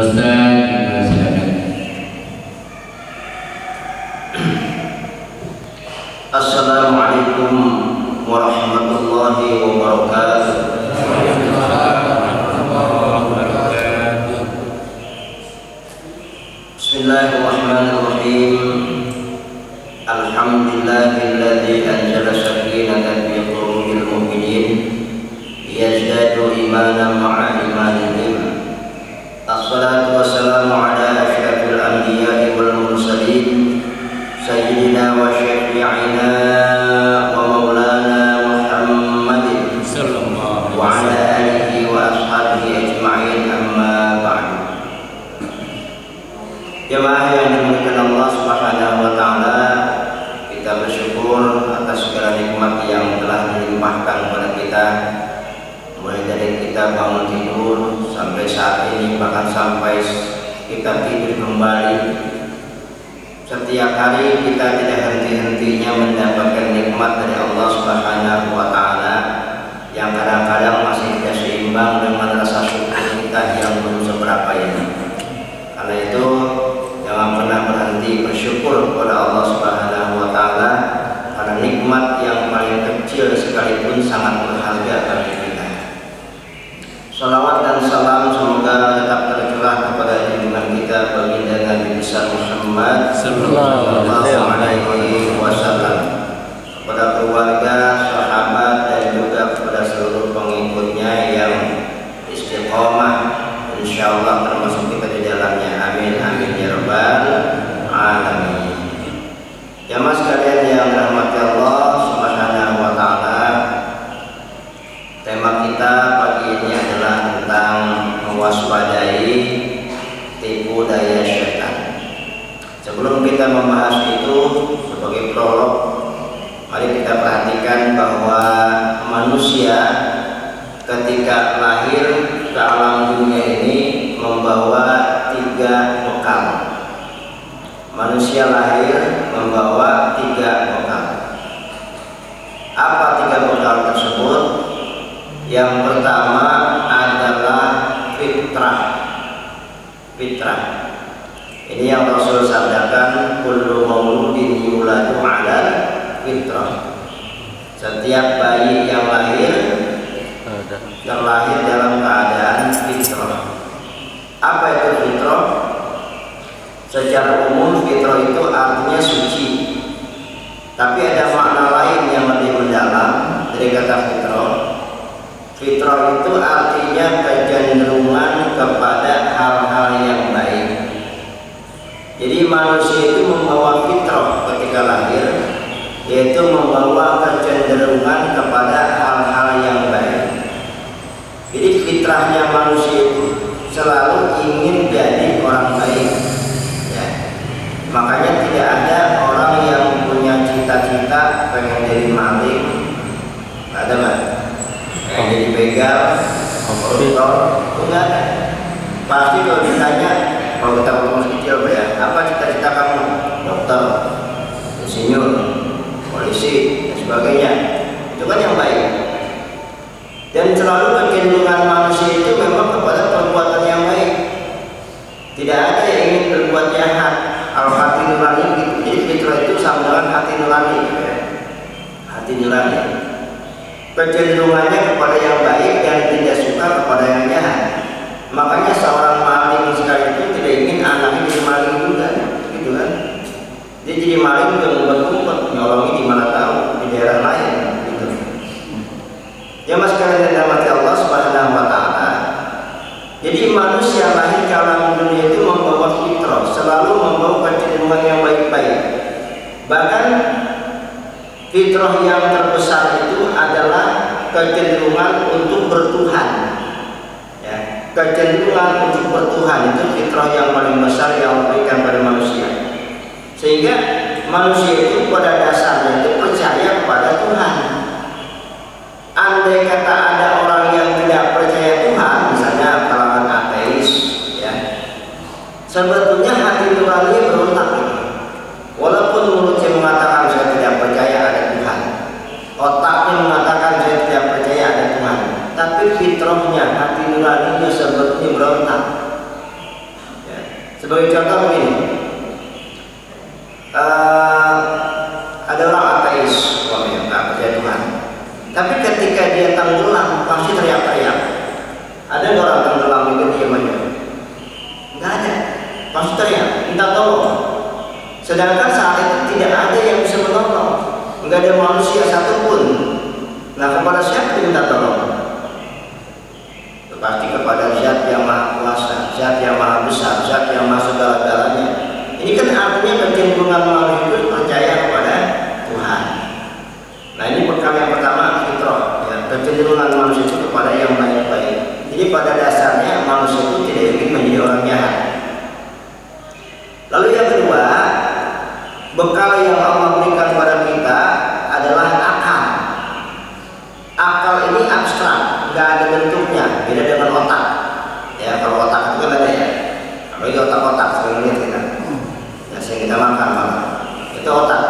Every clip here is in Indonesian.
Ustaz, silakan. Assalamualaikum warahmatullahi wabarakatuh. Bismillahirrahmanirrahim. Alhamdulillahilladzi anzala sakinatan fi qulubil mu'minin yazdadu imanan ma'a imanihim. Assalatu wassalamu ala asyrafil anbiya'i wal mursalin sayyidina wa syafi'ina wa maulana Muhammadin sallallahu wa ala alihi wa ashabihi ajma'in, amma ba'du. Jemaah yang dimuliakan Allah Subhanahu wa taala, kita bersyukur atas segala nikmat yang telah dilimpahkan kepada kita, mulai dari kita bangun tidur sampai saat ini, bahkan sampai kita tidur kembali. Setiap hari kita tidak henti-hentinya mendapatkan nikmat dari Allah Subhanahu wa taala yang kadang-kadang masih tidak seimbang dengan rasa syukur kita yang belum seberapa ini. Karena itu jangan pernah berhenti bersyukur kepada Allah Subhanahu wa taala, karena nikmat yang paling kecil sekalipun sangat berharga bagi kita. Salawat dan salam semoga tetap tercurah kepada junjungan kita baginda Nabi besar Muhammad sallallahu alaihi wasallam, kepada keluarga, sahabat, dan juga kepada seluruh pengikutnya yang istiqomah insyaallah termasuk kita di dalamnya. Amin amin ya rabbal alamin. Jamaah sekalian yang dirahmati Allah Subhanahu wa taala, tema kita pagi ini adalah tentang mewaspadai tipu daya syaitan. Sebelum kita membahas itu, sebagai prolog, mari kita perhatikan bahwa manusia ketika lahir ke alam dunia ini membawa 3 bekal. Manusia lahir membawa 3 bekal. Apa 3 bekal tersebut? Yang pertama adalah fitrah. Fitrah. Ini yang Rasul sabdakan, kullu mauludin yuladu 'ala fitrah. Setiap bayi yang lahir terlahir dalam keadaan fitrah. Apa itu fitrah? Secara umum fitrah itu artinya suci, tapi ada makna lain yang lebih mendalam dari kata fitrah. Fitrah itu artinya kecenderungan kepada hal-hal yang baik. Jadi manusia itu membawa fitrah ketika lahir, yaitu membawa kecenderungan kepada hal-hal yang baik. Jadi fitrahnya manusia itu selalu ingin jadi orang baik, ya. Makanya tidak ada orang yang punya cita-cita pengen jadi maling, ada nggak? Pengen jadi begal, koruptor, enggak ada. Pasti kalau ditanya, kalau kita masih kecil ya, apa cita-cita kamu? Dokter, insinyur, polisi, dan sebagainya. Itu kan yang baik. Dan selalu kecenderungan manusia itu memang kepada perbuatan yang baik. Tidak ada yang ingin berbuat jahat. Al-hati nurani gitu. Jadi fitrah itu sama dengan hati nurani, gitu ya. Hati nurani. Kecenderungannya kepada yang baik dan tidak suka kepada yang jahat. Makanya seorang maling sekalipun tidak ingin anaknya jadi maling juga, gitu kan? Dia jadi maling juga ngumpet-ngumpet, nyolongnya di mana tahu, di daerah lain, gitu. Ya mas kalian yang dirahmati Allah Subhanahu wa taala. Jadi manusia lahir ke alam dunia itu membawa fitrah, selalu membawa kecenderungan yang baik-baik. Bahkan fitrah yang terbesar itu adalah kecenderungan untuk bertuhan. Ya, kecenderungan untuk bertuhan itu fitrah yang paling besar yang diberikan pada manusia. Sehingga manusia itu pada dasarnya itu percaya kepada Tuhan. Andai kata ada orang yang tidak percaya Tuhan, misalnya kalangan ateis, ya, sebetulnya hati nurani berontak. Walaupun mulutnya mengatakan saya tidak percaya ada Tuhan, otaknya mengatakan saya tidak percaya ada Tuhan, tapi fitrahnya, hati nuraninya sebetulnya berontak. Sebagai contoh begini, ada orang ateis, nggak percaya Tuhan, tapi ketika dia tenggelam pasti teriak-teriak. Ada nggak orang tenggelam itu diam aja? Nggak ada, pasti teriak, minta tolong. Sedangkan saat itu tidak ada yang bisa menolong, nggak ada manusia satupun. Nah, kepada siapa diminta tolong? Pasti kepada Zat yang Maha Kuasa, Zat yang Maha Besar, Zat yang Maha segala-galanya. Ini kan artinya kecenderungan manusia itu percaya kepada Tuhan. Nah, ini bekal yang pertama, fitrah, ya, kecenderungan manusia itu kepada yang baik-baik. Jadi pada dasarnya manusia itu tidak ingin menjadi orang jahat. Lalu yang kedua, bekal yang Allah berikan kepada kita adalah akal. Akal ini abstrak, nggak ada bentuknya, beda dengan otak. Ya, kalau otak itu kan ada ya, apalagi otak-otak sering lihat kita, ya sering kita makan malah. Itu otak.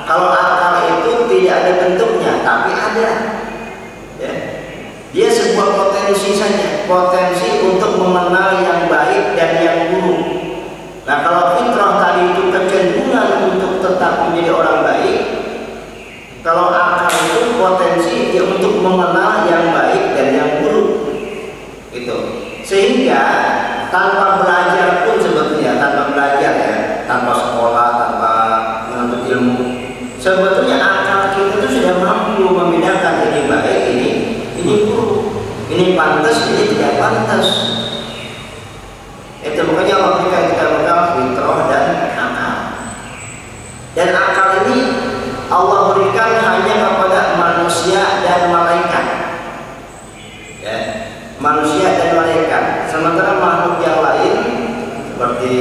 Kalau akal itu tidak ada bentuknya, tapi ada. Ya. Dia sebuah potensi saja, potensi untuk mengenal yang baik dan yang buruk. Nah, kalau fitrah tadi itu kecenderungan untuk tetap menjadi orang baik, kalau akal itu potensi dia untuk mengenal yang baik dan yang buruk. Itu. Sehingga tanpa belajar pun sebetulnya, tanpa belajar ya, tanpa sekolah, tanpa menuntut ilmu, sebetulnya akal kita itu sudah mampu membedakan ini baik, ini buruk, ini pantas, ini tidak pantas. Itu makanya Allah berikan kita bekal fitrah dan akal. Dan akal ini Allah berikan hanya kepada manusia dan malaikat. Ya, manusia dan malaikat. Sementara makhluk yang lain seperti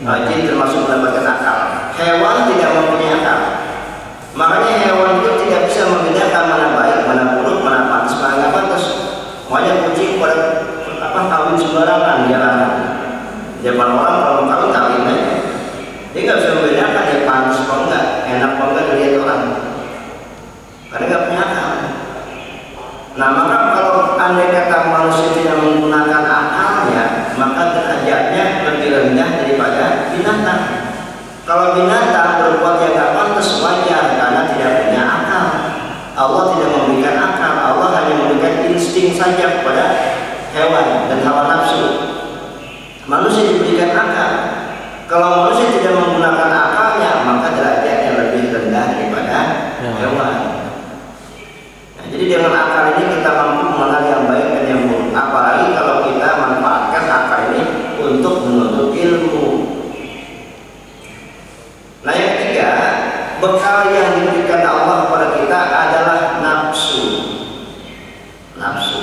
jin termasuk mendapatkan akal. Hewan tidak mempunyai akal. Makanya hewan itu tidak bisa membedakan mana baik, mana buruk, mana pantas, mana nggak pantas. Makanya kucing pada kawin sembarangan jalanan. Zaman orang kalau kawin aja. Dia nggak bisa membedakan dia pantas apa enggak, enak apa enggak dilihat orang, karena nggak punya akal. Nah, maka kalau andai kata manusia tidak menggunakan akalnya, maka derajatnya lebih rendah daripada binatang. Kalau binatang berbuat yang nggak pantas wajar karena tidak punya akal. Allah tidak memberikan akal, Allah hanya memberikan insting saja kepada hewan dan hawa nafsu. Manusia diberikan akal. Kalau manusia tidak menggunakan akalnya, maka derajatnya lebih rendah daripada hewan. Nah, jadi dengan akal ini kita mampu mengenal yang baik dan yang buruk. Apalagi kalau kita manfaatkan akal ini untuk menuntut ilmu. Nah, yang ketiga, bekal yang diberikan Allah kepada kita adalah nafsu. Nafsu.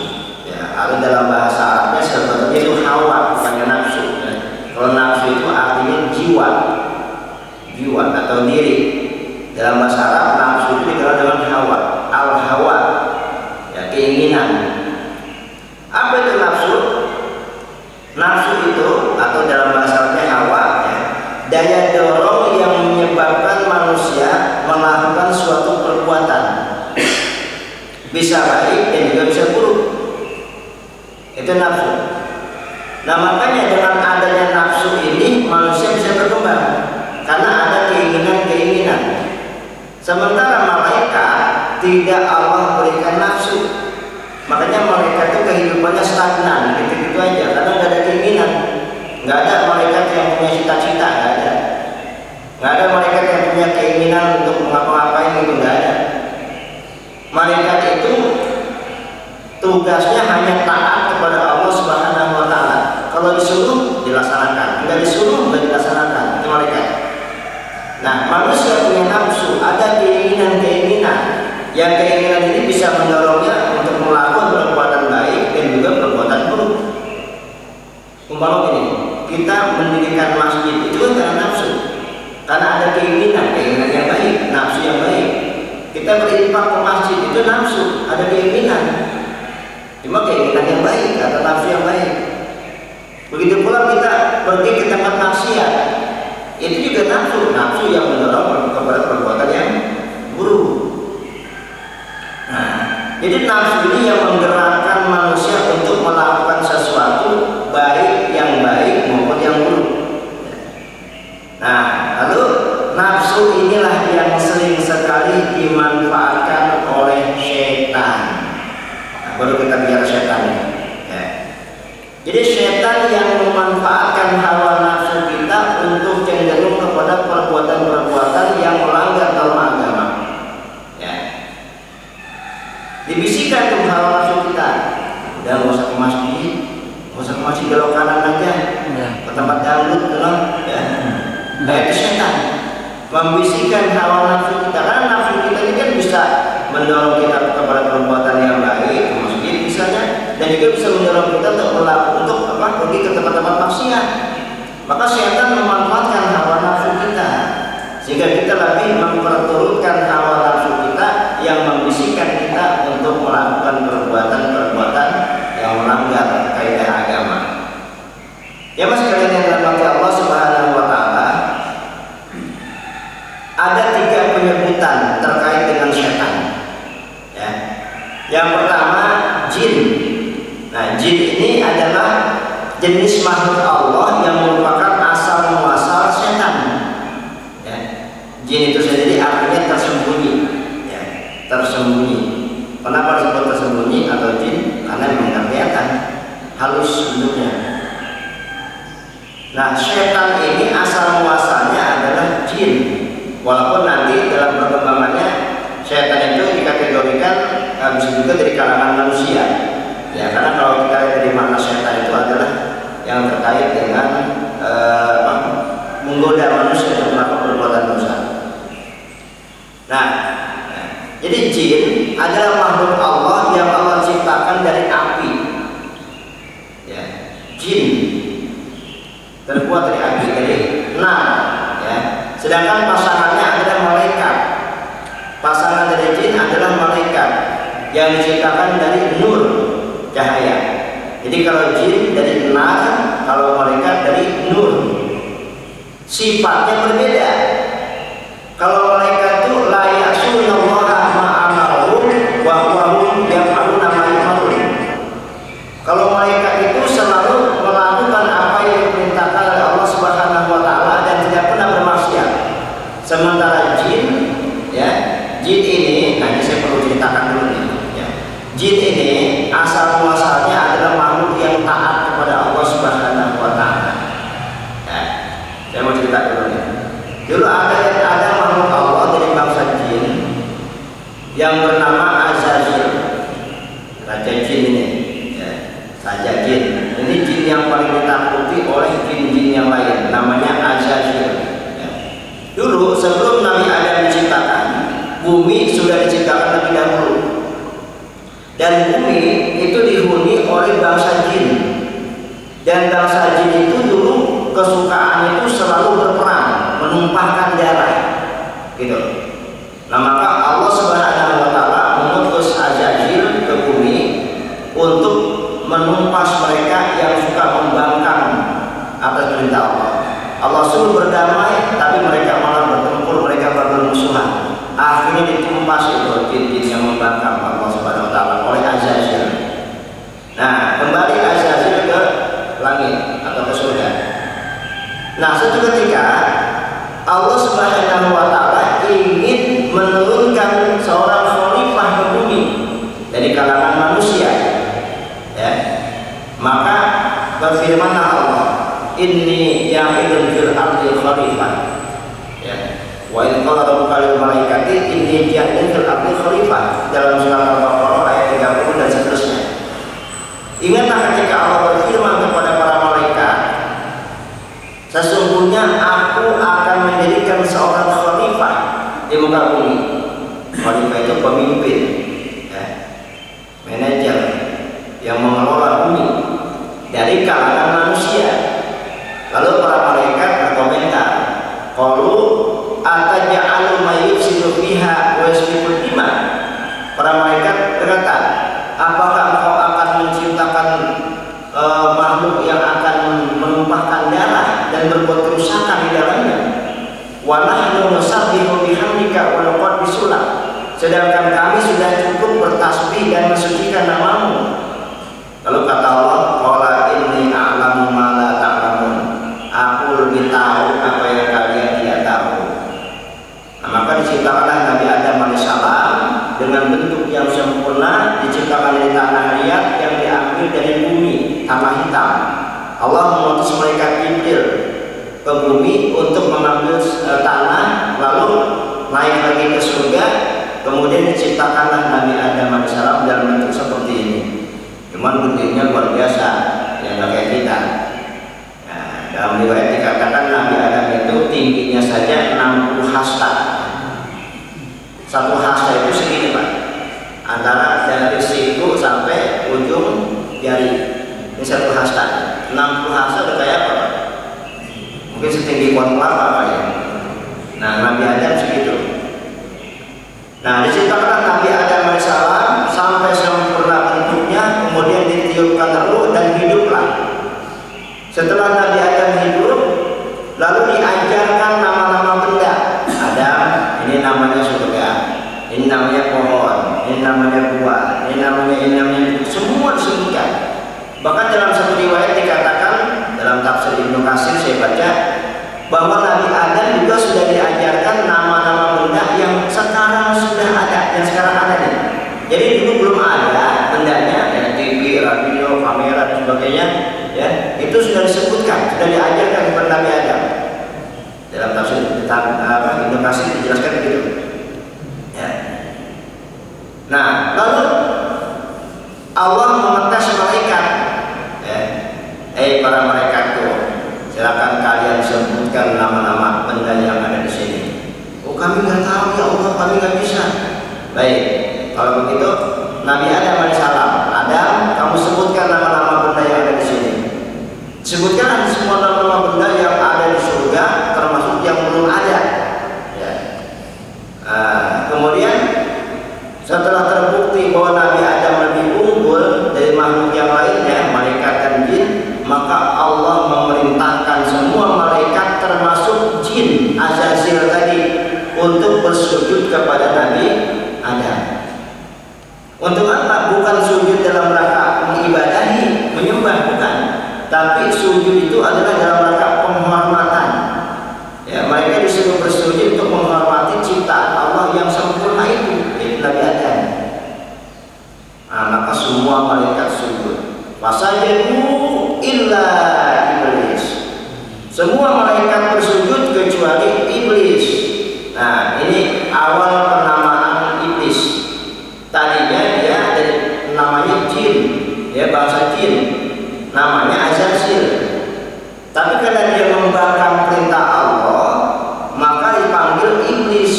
Ya, ada dalam bahasa Arabnya sebetulnya itu hawa, bukannya nafsu. Kalau nafsu itu artinya jiwa atau diri. Dalam bahasa Arab nafsu itu dikenal dengan hawa, al-hawa, ya, keinginan. Apa itu nafsu? Nafsu itu atau dalam bahasa Arabnya hawa, ya, daya dorong yang menyebabkan manusia melakukan suatu perbuatan, bisa baik dan juga bisa buruk. Itu nafsu. Nah, makanya dengan adanya nafsu ini manusia bisa berkembang karena ada keinginan-keinginan. Sementara malaikat tidak Allah berikan nafsu. Makanya malaikat itu kehidupannya stagnan, gitu-gitu aja karena nggak ada keinginan. Nggak ada malaikat yang punya cita-cita, nggak ada. Nggak ada malaikat yang punya keinginan untuk mengapa-ngapain, itu nggak ada. Malaikat itu tugasnya hanya taat kepada Allah Subhanahu wa Ta'ala. Kalau disuruh dilaksanakan, nggak disuruh nggak dilaksanakan, itu malaikat. Nah, manusia punya nafsu, ada keinginan-keinginan. Yang keinginan ini bisa mendorongnya untuk melakukan perbuatan baik dan juga perbuatan buruk. Umpama ini, kita mendirikan masjid itu kan karena nafsu, karena ada keinginan yang baik, nafsu yang baik. Kita berinfak ke masjid itu nafsu, ada keinginan. Cuma keinginan yang baik atau nafsu yang baik. Begitu pula kita pergi ke tempat maksiat, itu juga nafsu yang mendorong kepada perbuatan yang buruk. Nah, jadi nafsu ini yang menggerakkan manusia untuk melakukan sesuatu baik yang baik maupun yang buruk. setan yang memanfaatkan hawa nafsu kita untuk cenderung kepada perbuatan-perbuatan yang melanggar norma agama. Ya. Dibisikkan tuh hawa nafsu kita, udah nggak usah ke masjid, belok kanan aja, ke tempat dangdut, ya. Nah, itu setan membisikkan hawa nafsu kita, karena nafsu kita ini kan bisa mendorong kita kepada perbuatan yang baik, masjid misalnya, dan juga bisa mendorong kita untuk pergi ke tempat-tempat maksiat. Maka setan memanfaatkan hawa nafsu kita sehingga kita lebih memperturutkan hawa nafsu kita yang membisikkan kita untuk melakukan perbuatan-perbuatan yang melanggar kaidah agama. Ya mas kalian yang dirahmati Allah Subhanahu wa taala, ada 3 penyebutan terkait dengan setan. Ya. Yang pertama jin. Nah, jin ini adalah jenis makhluk Allah yang merupakan asal muasal setan. Ya. Jin itu sendiri artinya tersembunyi. Ya. Tersembunyi. Kenapa disebut tersembunyi atau jin? Karena memang tidak kelihatan, halus bentuknya. Nah, setan ini asal muasalnya adalah jin. Walaupun nanti dalam perkembangannya setan itu dikategorikan bisa juga dari kalangan manusia. Ya, karena kalau kita lihat dari makna setan itu adalah yang terkait dengan menggoda manusia untuk melakukan perbuatan dosa. Nah, jadi jin adalah makhluk Allah yang Allah ciptakan dari api. Ya, jin terbuat dari api, dari nar. Ya. Sedangkan pasangannya adalah malaikat. Pasangan dari jin adalah malaikat yang diciptakan dari nur, cahaya. Jadi kalau jin dari nar, kalau malaikat dari nur. Sifatnya berbeda. Kalau malaikat itu la ya'sunallaha ma amaruhum wa hum yaf'aluna ma yu'marun. Kalau malaikat itu selalu melakukan apa yang diperintahkan oleh Allah Subhanahu wa taala dan tidak pernah bermaksiat. Sementara jin, ya, jin ini, nah ini saya perlu ceritakan dulu nih. Ya. Jin ini asal muasalnya adalah makhluk yang taat kepada Allah Subhanahu wa taala. Ya. Saya mau cerita dulu nih. Dulu ada makhluk Allah dari bangsa jin yang bernama Azazil, raja jin ini. Saja jin. Ini jin yang paling ditakuti oleh jin-jin yang lain, namanya Azazil. Ya. Dulu sebelum Nabi Adam diciptakan, bumi sudah diciptakan lebih dahulu. Dan bumi itu dihuni oleh bangsa jin. Dan bangsa jin itu dulu kesukaan itu selalu berperang, menumpahkan darah. Gitu. Nah, maka Allah Subhanahu wa taala mengutus Azazil ke bumi untuk menumpas mereka yang suka membangkang atas perintah Allah. Allah suruh berdamai, tapi mereka malah bertempur, mereka bermusuhan. Akhirnya ditumpas itu jin-jin yang membangkang Allah Subhanahu wa taala oleh Azazil. Nah, kembali Azazil ke langit atau ke surga. Nah, suatu ketika Allah Subhanahu wa taala ingin menurunkan seorang khalifah ke bumi dari kalangan manusia. Ya. Maka berfirmanlah Allah, inni ja'ilun fil ardi khalifah. Ya. Wa in qala rabbuka lil malaikati inni ja'ilun fil ardi khalifah, dalam surat Al-Baqarah ayat 30 dan seterusnya. Ingatlah ketika Allah berfirman kepada para malaikat, sesungguhnya aku akan menjadikan seorang khalifah di muka bumi. Khalifah itu pemimpin, ya, manajer yang mengelola bumi dari kalangan manusia. Lalu para malaikat berkomentar, qalu ataj'alu may yufsidu fiha wa yasfiku dima. Para malaikat berkata, apakah engkau akan menciptakan makhluk yang akan menumpahkan darah dan berbuat kerusakan di dalamnya? Wa nahnu nusabbihu bihamdika wa nuqaddisu lak. Sedangkan kami sudah cukup bertasbih dan mensucikan namamu. Lalu kata Allah, qala inni a'lamu ma la ta'lamun. Aku lebih tahu apa yang kalian tidak tahu. Nah, maka diciptakanlah Nabi Adam alaihissalam dengan bentuk yang sempurna, diciptakan dari tanah liat yang diambil dari bumi, tanah hitam. Allah mengutus mereka Jibril ke bumi untuk mengambil tanah, lalu naik lagi ke surga, kemudian diciptakanlah Nabi Adam alaihissalam dalam bentuk seperti ini. Cuman bentuknya luar biasa, yang nggak kayak kita. Nah, dalam riwayat dikatakan Nabi Adam itu tingginya saja 60 hasta. Satu hasta itu segini Pak, antara dari siku sampai ujung jari. Ini satu hasta. 60 hasta udah kayak apa Pak? Mungkin setinggi pohon kelapa Pak ya. Nah, Nabi Adam segitu. Nah, diciptakan Nabi Adam alaihissalam sampai sempurna bentuknya, kemudian ditiupkan ruh dan hiduplah. Setelah Nabi Adam hidup, lalu diajarkan nama-nama benda. Adam, ini namanya surga, ini namanya pohon, ini namanya buah, ini namanya semua disebutkan. Bahkan dalam satu riwayat dikatakan, dalam tafsir Ibnu Katsir saya baca, bahwa Nabi Adam juga sudah diajarkan nama-nama benda yang sekarang sudah ada, yang sekarang ada nih. Jadi dulu belum ada bendanya, ya, TV, radio, kamera dan sebagainya, ya, itu sudah disebutkan, sudah diajarkan kepada Nabi Adam. Dalam tafsir Ibnu Katsir dijelaskan begitu. Ya. Nah, lalu Allah mengetes malaikat, ya, para malaikatku, silakan kalian sebutkan nama-nama benda yang ada di sini. Oh, kami nggak tahu ya Allah, kami nggak bisa. Baik, kalau begitu Nabi Adam alaihissalam, Adam, kamu sebutkan nama-nama benda yang ada di sini. Sebutkan semua nama-nama benda yang ada di surga, termasuk yang belum ada. Ya. Kemudian setelah terbukti bahwa Nabi Adam lebih unggul dari makhluk yang lainnya, malaikat dan jin, maka Allah memerintahkan semua malaikat termasuk jin Azazil tadi untuk bersujud kepada Nabi Adam. Untuk apa? Bukan sujud dalam rangka mengibadahi, menyembah, bukan. Tapi sujud itu adalah dalam rangka penghormatan. Ya, mereka disuruh bersujud untuk menghormati ciptaan Allah yang sempurna itu, yaitu Nabi Adam. Nah, maka semua malaikat sujud. Fasajadu illa iblis. Semua malaikat bersujud kecuali iblis. Nah, ini awal penamaan iblis. Tadinya dia dari namanya jin, ya, bangsa jin, namanya Azazil. Tapi karena dia membangkang perintah Allah, maka dipanggil iblis.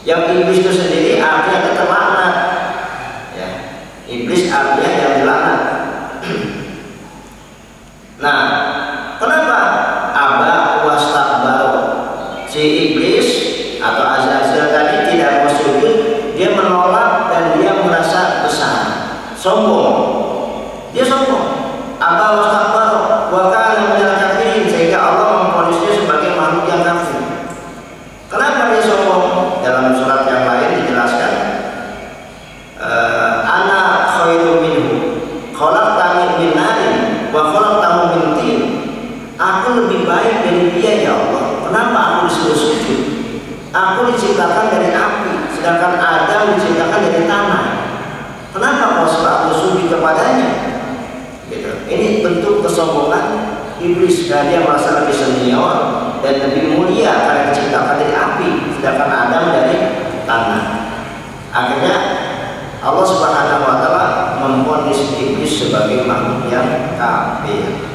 Yang iblis itu sendiri artinya terlaknat. Ya, iblis artinya yang dilaknat. Nah, kenapa aba wastakbaru? Si iblis atau Azazil tadi tidak mau sujud, dia menolak dan dia merasa besar, sombong. Dia sombong. Aba wastakbaru wa kana minal kafirin, sehingga Allah memvonisnya sebagai makhluk yang kafir. Kenapa dia sombong? Dalam surat yang lain dijelaskan, ana khairum minhu khalaqtani min narin wa khalaqtahu min tin. Aku lebih baik dari dia ya Allah. Kenapa aku disuruh sujud? Aku diciptakan dari api, sedangkan Adam diciptakan dari tanah. Kenapa kau suruh aku sujud kepadanya? Gitu. Ini bentuk kesombongan iblis, karena dia merasa lebih senior dan lebih mulia karena diciptakan dari api, sedangkan Adam dari tanah. Akhirnya Allah Subhanahu wa taala memvonis iblis sebagai makhluk yang kafir.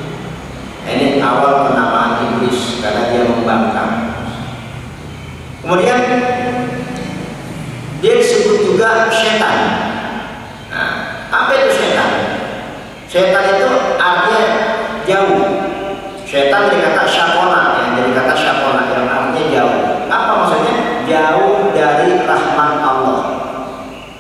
Ini awal penamaan iblis karena dia membangkang. Kemudian dia disebut juga setan. Nah, apa itu setan? Setan itu artinya jauh. Setan dari kata syakona, yang dari kata syakona yang artinya jauh. Apa maksudnya? Jauh dari rahmat Allah.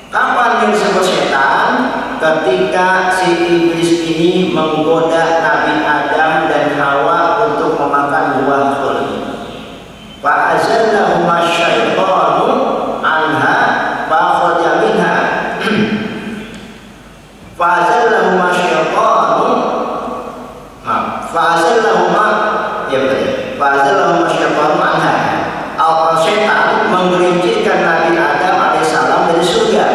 Kapan yang disebut setan? Ketika si iblis ini menggoda Nabi Adam dan Hawa untuk memakan buah khuldi. Fa'azallahuma syaitanu anha fa'akhraja minha. Fa'azallahuma syaitanu, fa'azallahuma, ya betul. Fa'azallahuma syaitanu anha. Setan menggelincirkan Nabi Adam alaihissalam dari surga.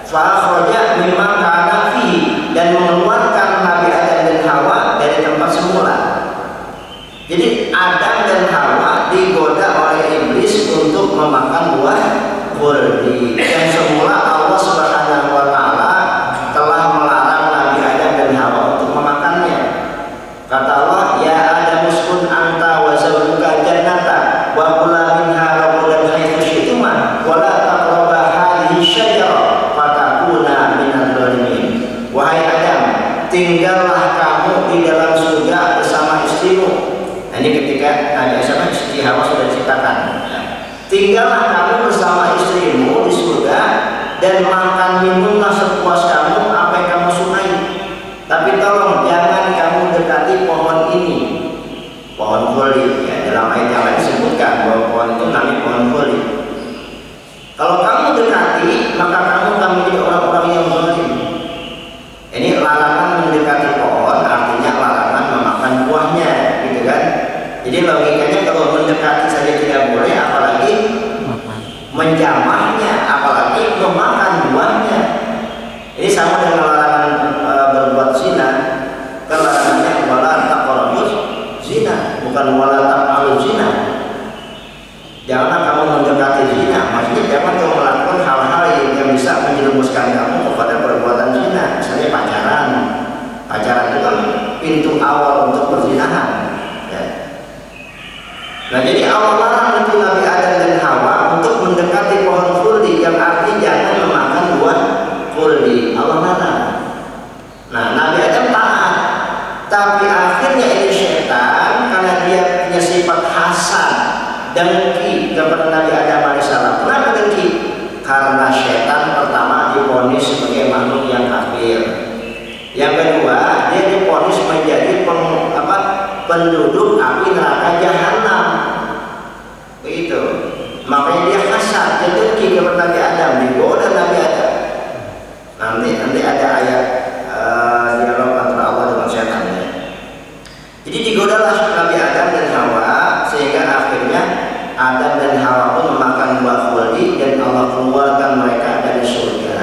Fa'akhraja mimma kana fihi, dan mengeluarkan Nabi Adam dan Hawa dari tempat Jadi Adam dan Hawa digoda oleh iblis untuk memakan buah khuldi yang semula Allah Subhanahu wa taala telah melarang Nabi Adam dan Hawa untuk memakannya. Kata Allah, ya Adam uskun anta wa zawjuka jannata wa kula minha ragadan haitsu syi'tuma wa la taqraba hadhihi syajarah fatakuna minadh dhalimin. Wahai Adam, tinggallah kamu di dalam surga bersama istrimu. Nah, ini ketika istri Hawa sudah diciptakan. Tinggallah kamu bersama istrimu di surga dan makan minumlah sepuas kamu apa yang kamu sukai. Tapi tolong jangan kamu dekati pohon ini, pohon khuldi. Ya, dalam ayat yang lain disebutkan bahwa pohon itu namanya pohon khuldi. Kalau kamu dekati, maka kamu akan menjadi orang-orang yang zalim. Ini larangan mendekati pohon, artinya larangan memakan buahnya, gitu kan? Jadi logikanya kalau mendekati saja tidak boleh, apalagi menjamahnya, apalagi memakan buahnya. Ini sama dengan larangan berbuat zina. Kan larangannya wala taqrabuz zina, bukan wala taqrabuz zina. Janganlah kamu mendekati zina. Maksudnya jangan kamu melakukan hal-hal yang bisa menjerumuskan kamu kepada perbuatan zina. Misalnya pacaran. Pacaran itu kan pintu awal untuk perzinahan. Ya. Nah, jadi Allah larang itu Nabi Adam dan Hawa untuk mendekati pohon khuldi, yang artinya jangan memakan buah khuldi. Allah larang. Nah, Nabi Adam taat, tapi akhirnya ini setan karena dia punya sifat hasad, dengki kepada Nabi Adam alaihissalam. Kenapa dengki? Karena setan pertama divonis sebagai makhluk yang kafir. Yang kedua, dia divonis menjadi penduduk api neraka jahanam. Begitu. Makanya dia hasad, dia dengki kepada Nabi Adam, digoda Nabi Adam. Nanti ada ayat dialog antara Allah dengan setan. Jadi digodalah Nabi Adam dan Hawa sehingga akhirnya Adam dan Hawa pun memakan buah khuldi dan Allah keluarkan mereka dari surga.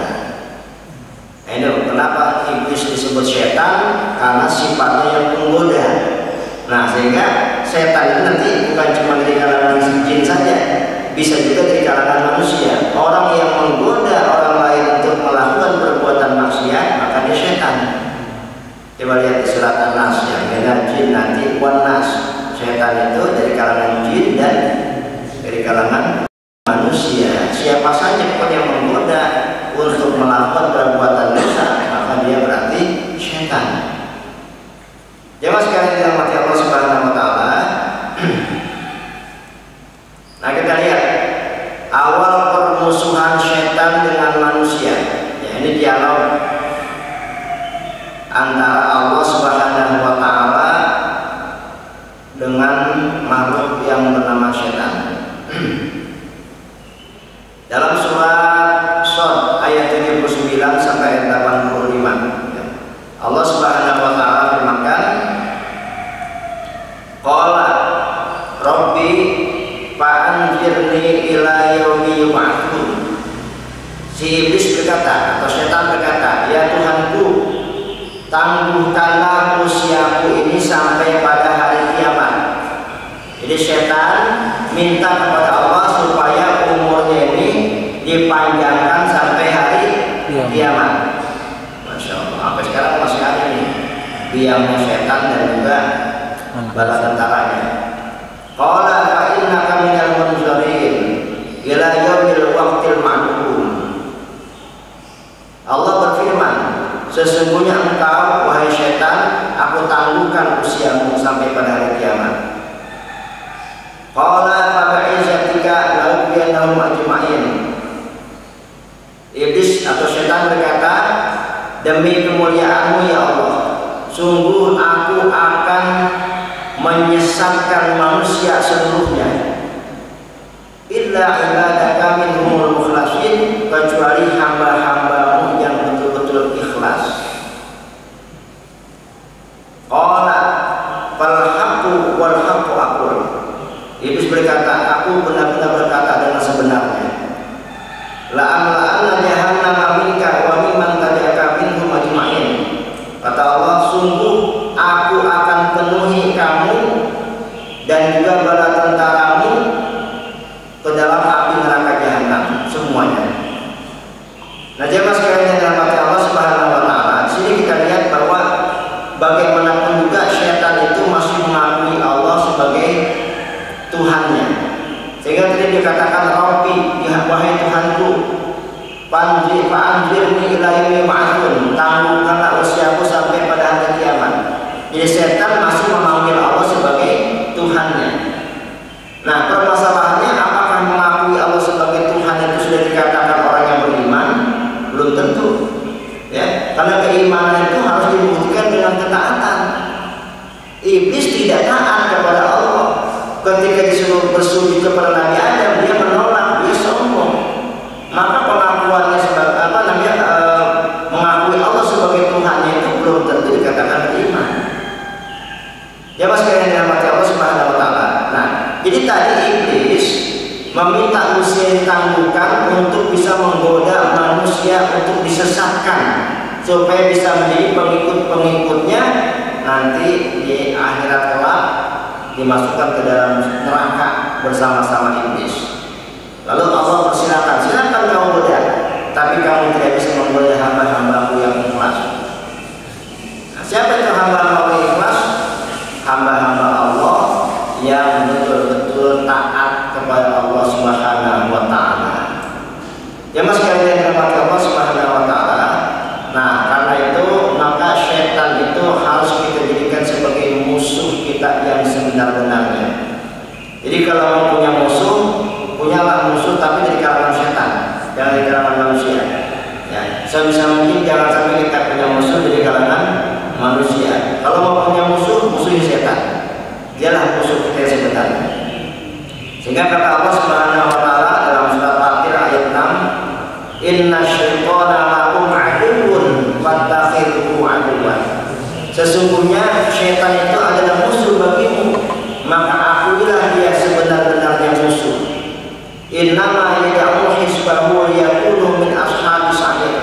Ini kenapa iblis disebut setan? Karena sifatnya yang menggoda. Nah, sehingga setan itu nanti bukan cuma dari kalangan jin saja, bisa juga dari kalangan manusia. Orang yang menggoda orang lain untuk melakukan perbuatan maksiat, maka dia setan. Coba lihat di surat An-Nas yang dengan jin nanti wan-nas. Setan itu dari kalangan jin dan dari kalangan manusia. Siapa saja pun yang menggoda untuk melakukan perbuatan dosa, maka dia berarti setan. Jemaah sekalian yang dirahmati Allah Subhanahu wa taala. Nah, kita lihat awal permusuhan setan dengan manusia. Ya, ini dialog antara Allah Subhanahu wa taala dengan makhluk yang bernama setan. Dalam surat Shad ayat 79 sampai ayat 85, Allah Subhanahu wa taala firmankan, qala rabbi fa'anzirni ila yaumi yub'atsun. Si iblis berkata, atau setan berkata, ya Tuhanku, tangguhkanlah usiaku ini sampai pada hari kiamat. Jadi setan minta kepada Allah supaya umurnya ini dipanjangkan sampai hari kiamat. Masya Allah, sampai sekarang masih ada nih diamnya setan dan juga bala tentaranya. Qala fa innaka minal munzirin ila yaumil waqtil ma'lum. Allah berfirman, sesungguhnya engkau wahai setan, aku tangguhkan usiamu sampai pada hari kiamat. Qala fa bi'izzatika la'ughwiyannahum ajma'in. Iblis atau setan berkata, demi kemuliaanmu ya Allah, sungguh aku akan menyesatkan manusia seluruhnya, illa ibadaka minhumul mukhlasin, kecuali hamba-hambamu yang betul-betul ikhlas. Qala fal haqqu wal haqqu aqul. Iblis berkata, aku benar-benar berkata dengan sebenarnya. La'amla'anna jahannama minka wa mimman tabi'aka minhum ajma'in. Kata Allah, sungguh aku akan penuhi kamu dan juga bala tentaramu ke dalam api neraka jahanam semuanya. Nah, jemaah sekalian yang dirahmati Allah Subhanahu wa taala, di sini kita lihat bahwa bagaimanapun juga setan itu masih mengakui Allah sebagai Tuhannya. Sehingga tadi dikatakan Rabbi, ya wahai Tuhanku, fa'anzirni ila yaumil ba'tsun, tangguhkanlah usiaku sampai pada hari kiamat. Jadi setan masih memanggil Allah sebagai Tuhannya. Nah, permasalahannya apakah mengakui Allah sebagai Tuhan itu sudah dikatakan orang yang beriman? Belum tentu. Ya, karena keimanan itu harus dibuktikan dengan ketaatan. Iblis tidak taat kepada Allah. Ketika disuruh bersujud kepada Nabi Adam, dia menolak, dia sombong. Maka pengakuannya sebagai mengakui Allah sebagai Tuhannya itu belum tentu dikatakan beriman. Ya mas sekalian yang dirahmati Allah Subhanahu wa taala. Nah, jadi tadi iblis meminta manusia ditangguhkan untuk bisa menggoda manusia untuk disesatkan supaya bisa menjadi pengikut-pengikutnya nanti di akhirat kelak dimasukkan ke dalam neraka bersama-sama iblis. Lalu Allah persilakan, silakan kamu goda, tapi kamu tidak bisa menggoda hamba-hambaku yang ikhlas. Nah, siapa itu hamba-hamba yang ikhlas? Hamba-hamba Allah yang betul-betul taat kepada Allah Subhanahu wa taala. Ya mas sekalian yang dirahmati Allah Subhanahu wa taala. Nah, karena itu maka setan itu harus kita jadikan sebagai musuh kita yang sebenar-benarnya. Jadi kalau mau punya musuh, punyalah musuh tapi dari kalangan setan, jangan dari kalangan manusia. Ya, sebisa mungkin jangan sampai kita punya musuh dari kalangan manusia. Kalau mau punya musuh, musuhnya setan. Dialah musuh kita yang sebenarnya. Sehingga kata Allah Subhanahu wa taala dalam surat Fatir ayat 6, "Inna syaitana lakum aduwwun fattakhidhuhu aduwwan." Sesungguhnya syaitan itu adalah musuh bagimu, maka akuilah dia sebenar-benarnya musuh. Innama yad'u hizbahu liyakunu min ashabis sa'ir.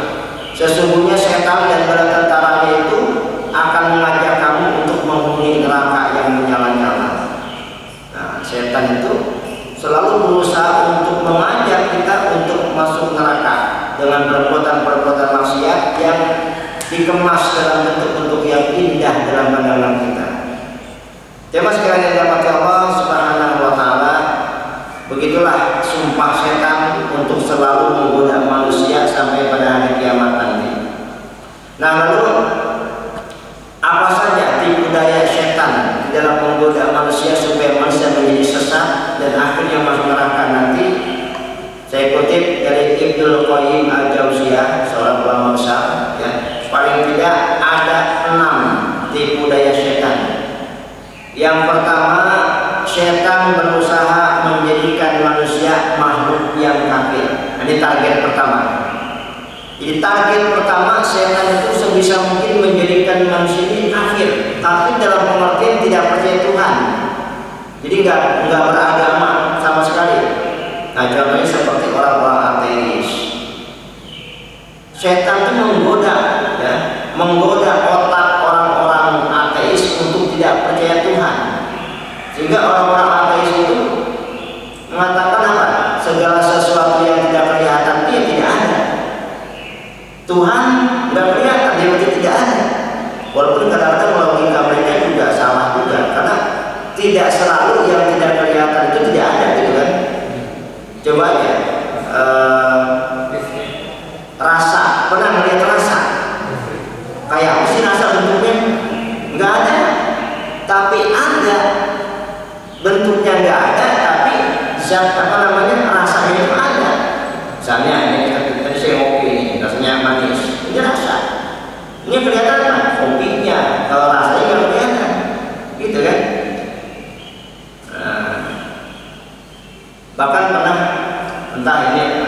Sesungguhnya setan dan bala tentaranya itu akan mengajak kamu untuk menghuni neraka yang menyala-nyala. Nah, setan itu selalu berusaha untuk mengajak kita untuk masuk neraka dengan perbuatan-perbuatan maksiat yang dikemas dalam bentuk-bentuk yang indah dalam pandangan kita. Jemaah sekalian yang dirahmati Allah Subhanahu wa taala, begitulah sumpah setan untuk selalu menggoda manusia sampai pada hari kiamat nanti. Nah, lalu apa saja tipu daya setan di dalam menggoda manusia supaya manusia menjadi sesat dan akhirnya masuk neraka nanti? Saya kutip dari Ibnu Qayyim Al-Jauziyah, seorang ulama besar, ya. Paling tidak ada 6 tipu daya setan. Yang pertama, setan berusaha menjadikan manusia makhluk yang kafir. Ini target pertama. Jadi target pertama, setan itu sebisa mungkin menjadikan manusia ini kafir. Kafir dalam pengertian tidak percaya Tuhan. Jadi nggak beragama sama sekali. Nah, contohnya seperti orang-orang ateis. Setan itu menggoda otak orang-orang ateis untuk tidak percaya Tuhan. Sehingga orang-orang ateis itu mengatakan apa? Segala sesuatu yang tidak kelihatan dia tidak ada. Tuhan nggak kelihatan, dia berarti tidak ada. Walaupun kadang-kadang logika mereka juga salah juga, karena tidak selalu yang tidak kelihatan itu tidak ada, gitu kan? Coba aja rasa, pernah melihat rasa? Kayak apa sih rasa bentuknya? Nggak ada, tapi ada. Bentuknya nggak ada, tapi zat rasanya itu ada. Misalnya ini tadi saya kopi ini, rasanya manis, ini rasa. Ini kelihatan kan kopinya, kalau rasanya nggak kelihatan, gitu kan? Bahkan pernah, entah ini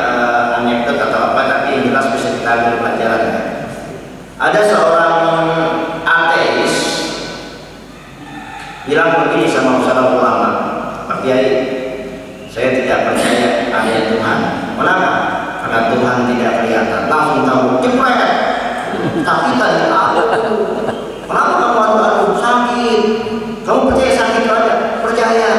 anekdot atau apa, tapi yang jelas bisa kita ambil pelajaran. Ada seorang ateis bilang begini sama seorang ulama, Pak Kiai, saya tidak percaya adanya Tuhan. Kenapa? Karena Tuhan tidak kelihatan. Langsung tahu, cepet. Tapi tadi aku, kenapa kamu aduh sakit? Kamu percaya sakit aja? Percaya.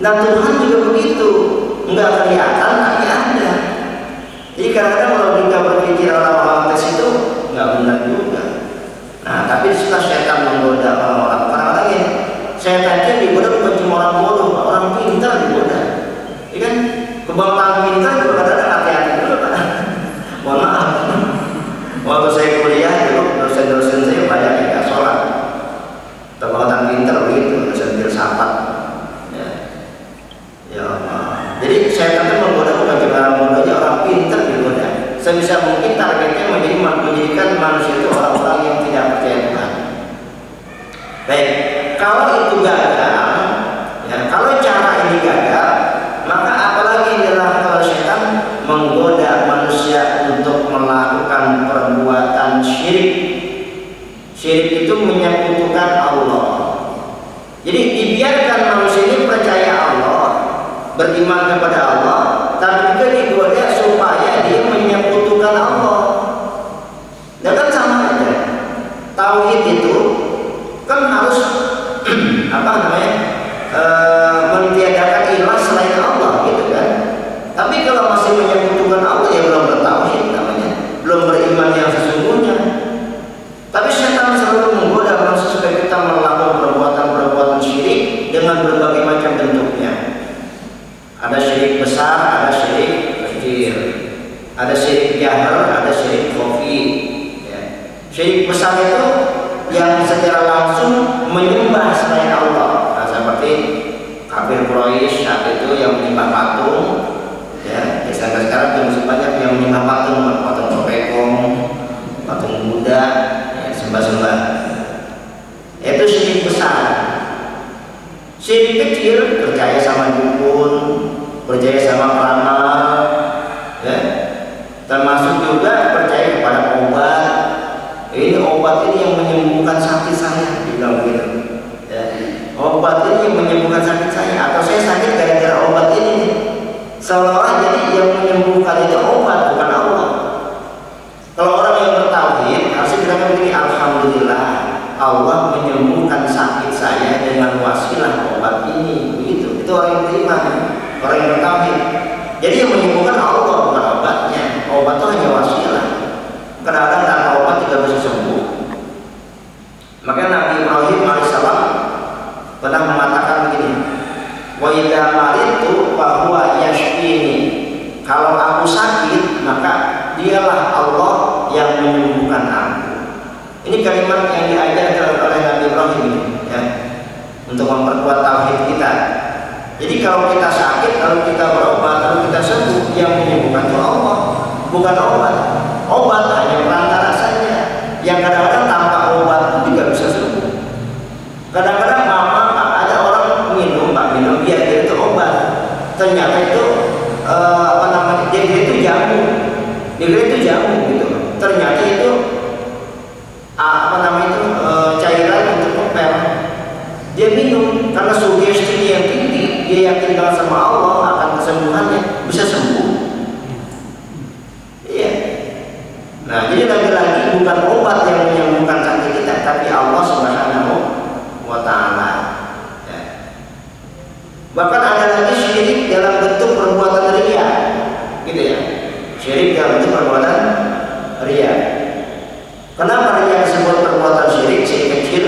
Nah Tuhan juga begitu, nggak kelihatan tapi ada. Jadi kadang-kadang kalau kita berpikir orang-orang tes itu nggak benar juga. Nah tapi setelah setan menggoda orang-orang lain, setan itu digoda bukan cuma orang bodoh, orang pintar digoda. Ya kan? Kebanyakan pintar juga kadang-kadang hati-hati dulu kan. Mohon maaf. Waktu saya kuliah dulu dosen-dosen saya banyak yang nggak sholat. Kebanyakan pintar begitu, dosen filsafat. Ya, jadi setan itu menggoda bukan cuma orang bodohnya, orang pintar digoda. Sebisa mungkin targetnya menjadikan manusia itu orang-orang yang tidak percaya Tuhan. Baik, kalau itu gagal, ya, kalau cara ini gagal, maka apalagi adalah kalau setan menggoda manusia untuk melakukan perbuatan syirik. Syirik itu menyekutukan Allah. Jadi dibiarkan manusia ini percaya Allah, beriman kepada Allah, tapi juga digoda supaya dia menyekutukan Allah. Dan kan sama aja. Tauhid itu kan harus mentiadakan ilah selain Allah, gitu kan? Tapi kalau masih menyekutukan Allah ya belum bertauhid namanya, belum beriman yang sesungguhnya. Tapi setan selalu menggoda manusia supaya kita melakukan perbuatan-perbuatan syirik dengan berbagai macam bentuknya. Ada syirik besar, ada syirik kecil, ada syirik jahar, ada syirik khafi. Ya. Syirik besar itu yang secara langsung menyembah selain Allah. Nah, seperti kafir Quraisy saat itu yang menyembah patung. Ya, sampai sekarang masih banyak yang menyembah patung, patung Sopekong, patung Buddha, ya, sembah-sembah. Itu syirik besar. Syirik kecil percaya sama dukun, percaya sama peramal, ya. Termasuk juga percaya kepada obat. Ini obat ini yang menyembuhkan sakit saya, dibilang begitu. Ya. Obat ini yang menyembuhkan sakit saya, atau saya sakit gara-gara obat ini. Seolah-olah jadi yang menyembuhkan itu obat, bukan Allah. Kalau orang yang bertauhid harus bilang begini, alhamdulillah Allah menyembuhkan sakit saya dengan wasilah obat ini. Begitu. Itu orang yang beriman, orang yang bertauhid. Jadi yang menyembuhkan Allah, bukan obatnya. Obat itu hanya wasilah. Kadang-kadang tanpa obat tidak bisa sembuh. Maka Nabi Ibrahim alaihissalam pernah mengatakan begini, wa idza maritu fa huwa yashfini. Kalau aku sakit, maka dialah Allah yang menyembuhkan aku. Ini kalimat yang diajarkan oleh Nabi Ibrahim, ya, untuk memperkuat tauhid kita. Jadi kalau kita sakit, kalau kita berobat, kalau kita sembuh, yang menyembuhkan itu Allah, bukan obat. Obat hanya perantara saja, yang kadang-kadang tanpa obat itu juga bisa sembuh. Kadang-kadang ada orang minum biar itu obat, ternyata itu dia itu jamu, gitu. Ternyata itu cairan untuk pempel. Dia minum karena sugesti yang tinggi, dia yakin kalau sama Allah akan kesembuhannya, bisa sembuh. Iya. Nah, jadi lagi-lagi bukan obat yang menyembuhkan sakit kita, tapi Allah Subhanahu wa Ta'ala. Ya. Bahkan ada lagi syirik dalam bentuk perbuatan riya, gitu ya. Syirik dalam bentuk perbuatan riya. Kenapa riya disebut perbuatan syirik kecil?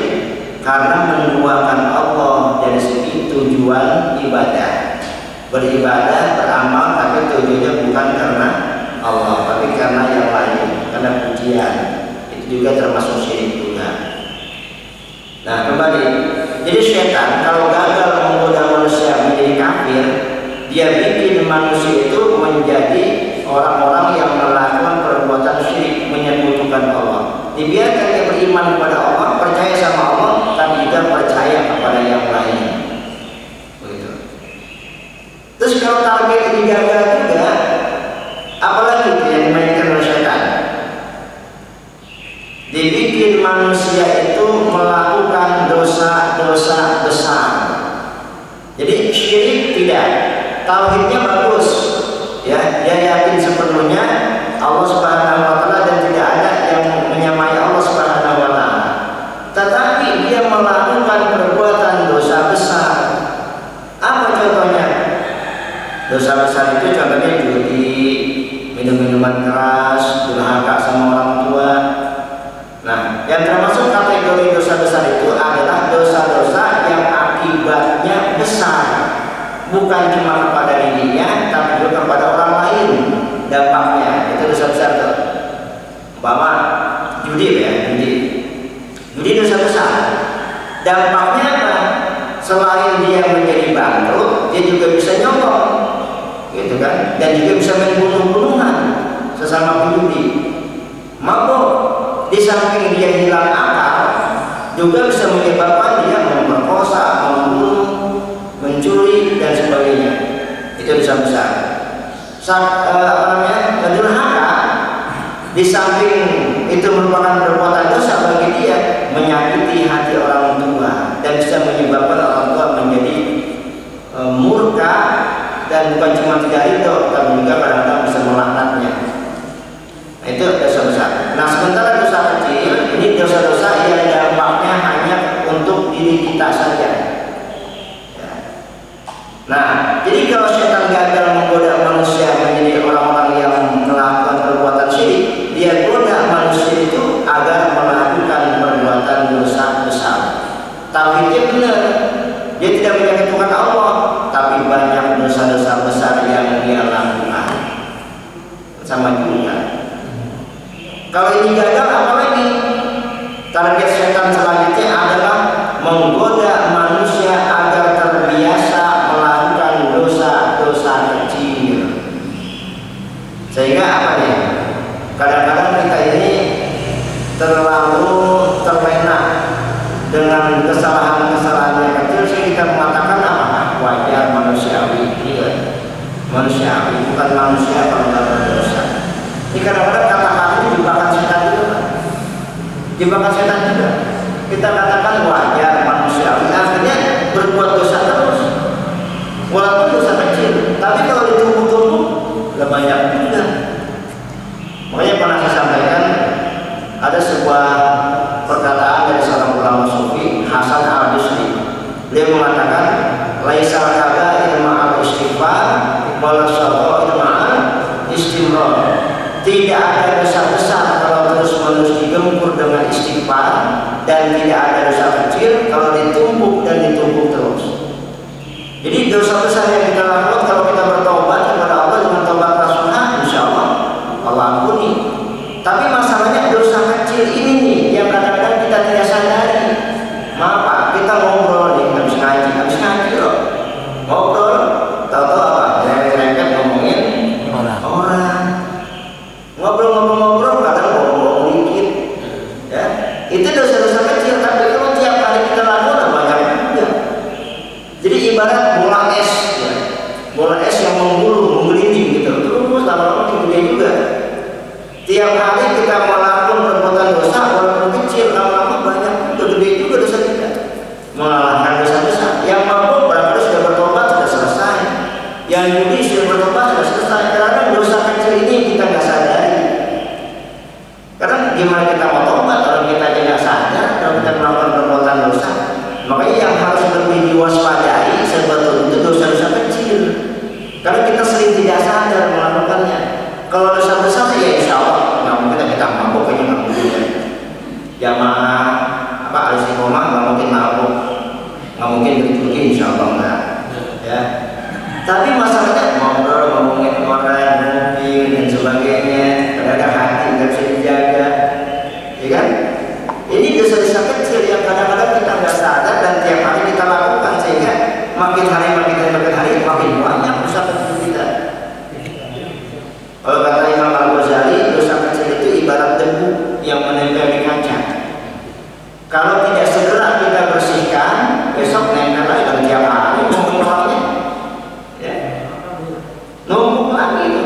Karena menduakan Allah dari segi tujuan ibadah. Beribadah, beramal, tapi tujuannya bukan karena Allah, tapi karena yang lain, karena pujian. Itu juga termasuk syirik juga. Nah, kembali. Jadi setan kalau gagal menggoda manusia menjadi kafir, dia bikin manusia itu menjadi orang-orang yang melakukan perbuatan syirik, menyekutukan Allah. Dibiarkan dia beriman kepada Allah, percaya sama Allah, tapi juga percaya kepada yang lain. Begitu. Terus kalau target ini gagal juga, apalagi itu yang dimainkan oleh setan? Dibikin manusia itu melakukan dosa-dosa besar. Jadi syirik tidak, tauhidnya bagus, ya, dia yakin sepenuhnya Allah Subhanahu wa Ta'ala dan tidak ada yang menyamai Allah Subhanahu wa Ta'ala. Tetapi dia melakukan perbuatan dosa besar. Apa contohnya? Dosa besar itu contohnya judi, minum-minuman keras, durhaka sama orang tua. Nah, yang termasuk kategori dosa besar itu adalah dosa-dosa yang akibatnya besar, bukan cuma kepada dirinya, tapi juga kepada orang lain. Dampaknya itu dosa besar tuh. Umpama judi ya, judi dosa besar. Dampaknya apa? Selain dia menjadi bangkrut, dia juga bisa nyolong, gitu kan? Dan juga bisa membunuh-bunuhan sesama penjudi. Mabuk, di samping dia hilang akal, juga bisa menyebabkan dia memperkosa, membunuh, mencuri dan sebagainya. Itu dosa besar. Durhaka, di samping itu merupakan perbuatan dosa bagi dia, menyakiti hati orang tua dan bisa menyebabkan orang tua menjadi murka, dan bukan cuma tidak ridho, tapi juga kadang-kadang bisa melaknatnya. Nah, itu dosa besar. Nah, sementara dosa kecil ini dosa-dosa yang dampaknya hanya untuk diri kita saja. Ya. Nah, jadi kalau setan gagal menggoda manusia menjadi orang-orang yang melakukan perbuatan syirik, dia goda manusia itu agar melakukan perbuatan dosa besar. Tauhidnya benar, dia tidak menyekutukan Allah, tapi banyak dosa-dosa besar yang dia lakukan. Sama juga. Kalau ini gagal, apa lagi? Target setan selanjutnya adalah menggoda manusia agar terbiasa melakukan dosa-dosa kecil. Sehingga apa nih? Kadang-kadang kita ini terlalu terlena dengan kesalahan-kesalahan yang kecil, sehingga kita mengatakan apa? Wajar, manusiawi. Iya, manusiawi, bukan manusia kalau tidak berdosa. Jadi kadang-kadang kata-kata ini jebakan setan juga. Jebakan setan juga. Kita katakan wajar, manusiawi, akhirnya berbuat dosa terus. Walaupun dosa kecil, tapi kalau ditumpuk-tumpuk, lebih banyak juga. Makanya pernah saya sampaikan, ada sebuah perkataan dari seorang ulama sufi, Hasan al-Basri. Dia mengatakan, laisal kaba'ir ma'al istighfar wala sagha'ir ma'al istimrar. Tidak ada dosa besar kalau terus-menerus digempur dengan istighfar, dan tidak ada dosa kecil kalau ditumpuk dan ditumpuk terus. Jadi dosa besar yang kita lakukan kalau kita bertobat kepada Allah dengan tobat nasuha, insya Allah Allah ampuni. Tapi masalahnya dosa kecil ini nih yang kadang-kadang kita tidak sadari. Maaf Pak, kita ngobrol nih, habis ngaji loh, ngobrol, tahu-tahu apa? Rengket ngomongin orang. Ngobrol-ngobrol kadang ngomong dikit, ya. Itu dosa-dosa kecil, tapi kalau tiap kali kita lakukan banyak juga. Jadi ibarat bola es, ya. Bola es yang menggelinding gitu, terus lama-lama gede juga. Tiap hari kita melakukan perbuatan dosa, walaupun kecil, lama-lama banyak juga, gede juga dosa kita. Mengalahkan dosa besar. Yang mabuk barangkali sudah bertobat, sudah selesai. Yang judi sudah bertobat, sudah selesai. Karena dosa kecil ini kita nggak sadari. Karena gimana kita mau tobat kalau kita tidak sadar, kalau kita melakukan perbuatan dosa. Makanya yang harus lebih diwaspadai sebetulnya itu dosa-dosa kecil. Karena kita sering tidak sadar melakukannya. Kalau dosa besar ya insya Allah nggak mungkin kita mabuk, kayaknya nggak mungkin ya. Jamaah al-istiqomah nggak mungkin mabuk, nggak mungkin berjudi, insya Allah nggak. Ya. Tapi masalahnya ngobrol, ngomongin orang, mobil dan sebagainya, kadang-kadang hati nggak bisa dijaga, ya kan? Ini dosa-dosa kecil yang kadang-kadang kita nggak sadar dan tiap hari kita lakukan, sehingga makin hari makin banyak dosa kecil kita. Kalau kata Imam Al-Ghazali, dosa kecil itu ibarat debu yang menempel di kaca. Kalau tidak segera kita bersihkan, besok nempel lagi dan tiap hari numpuk lagi, ya. Numpuk lagi itu,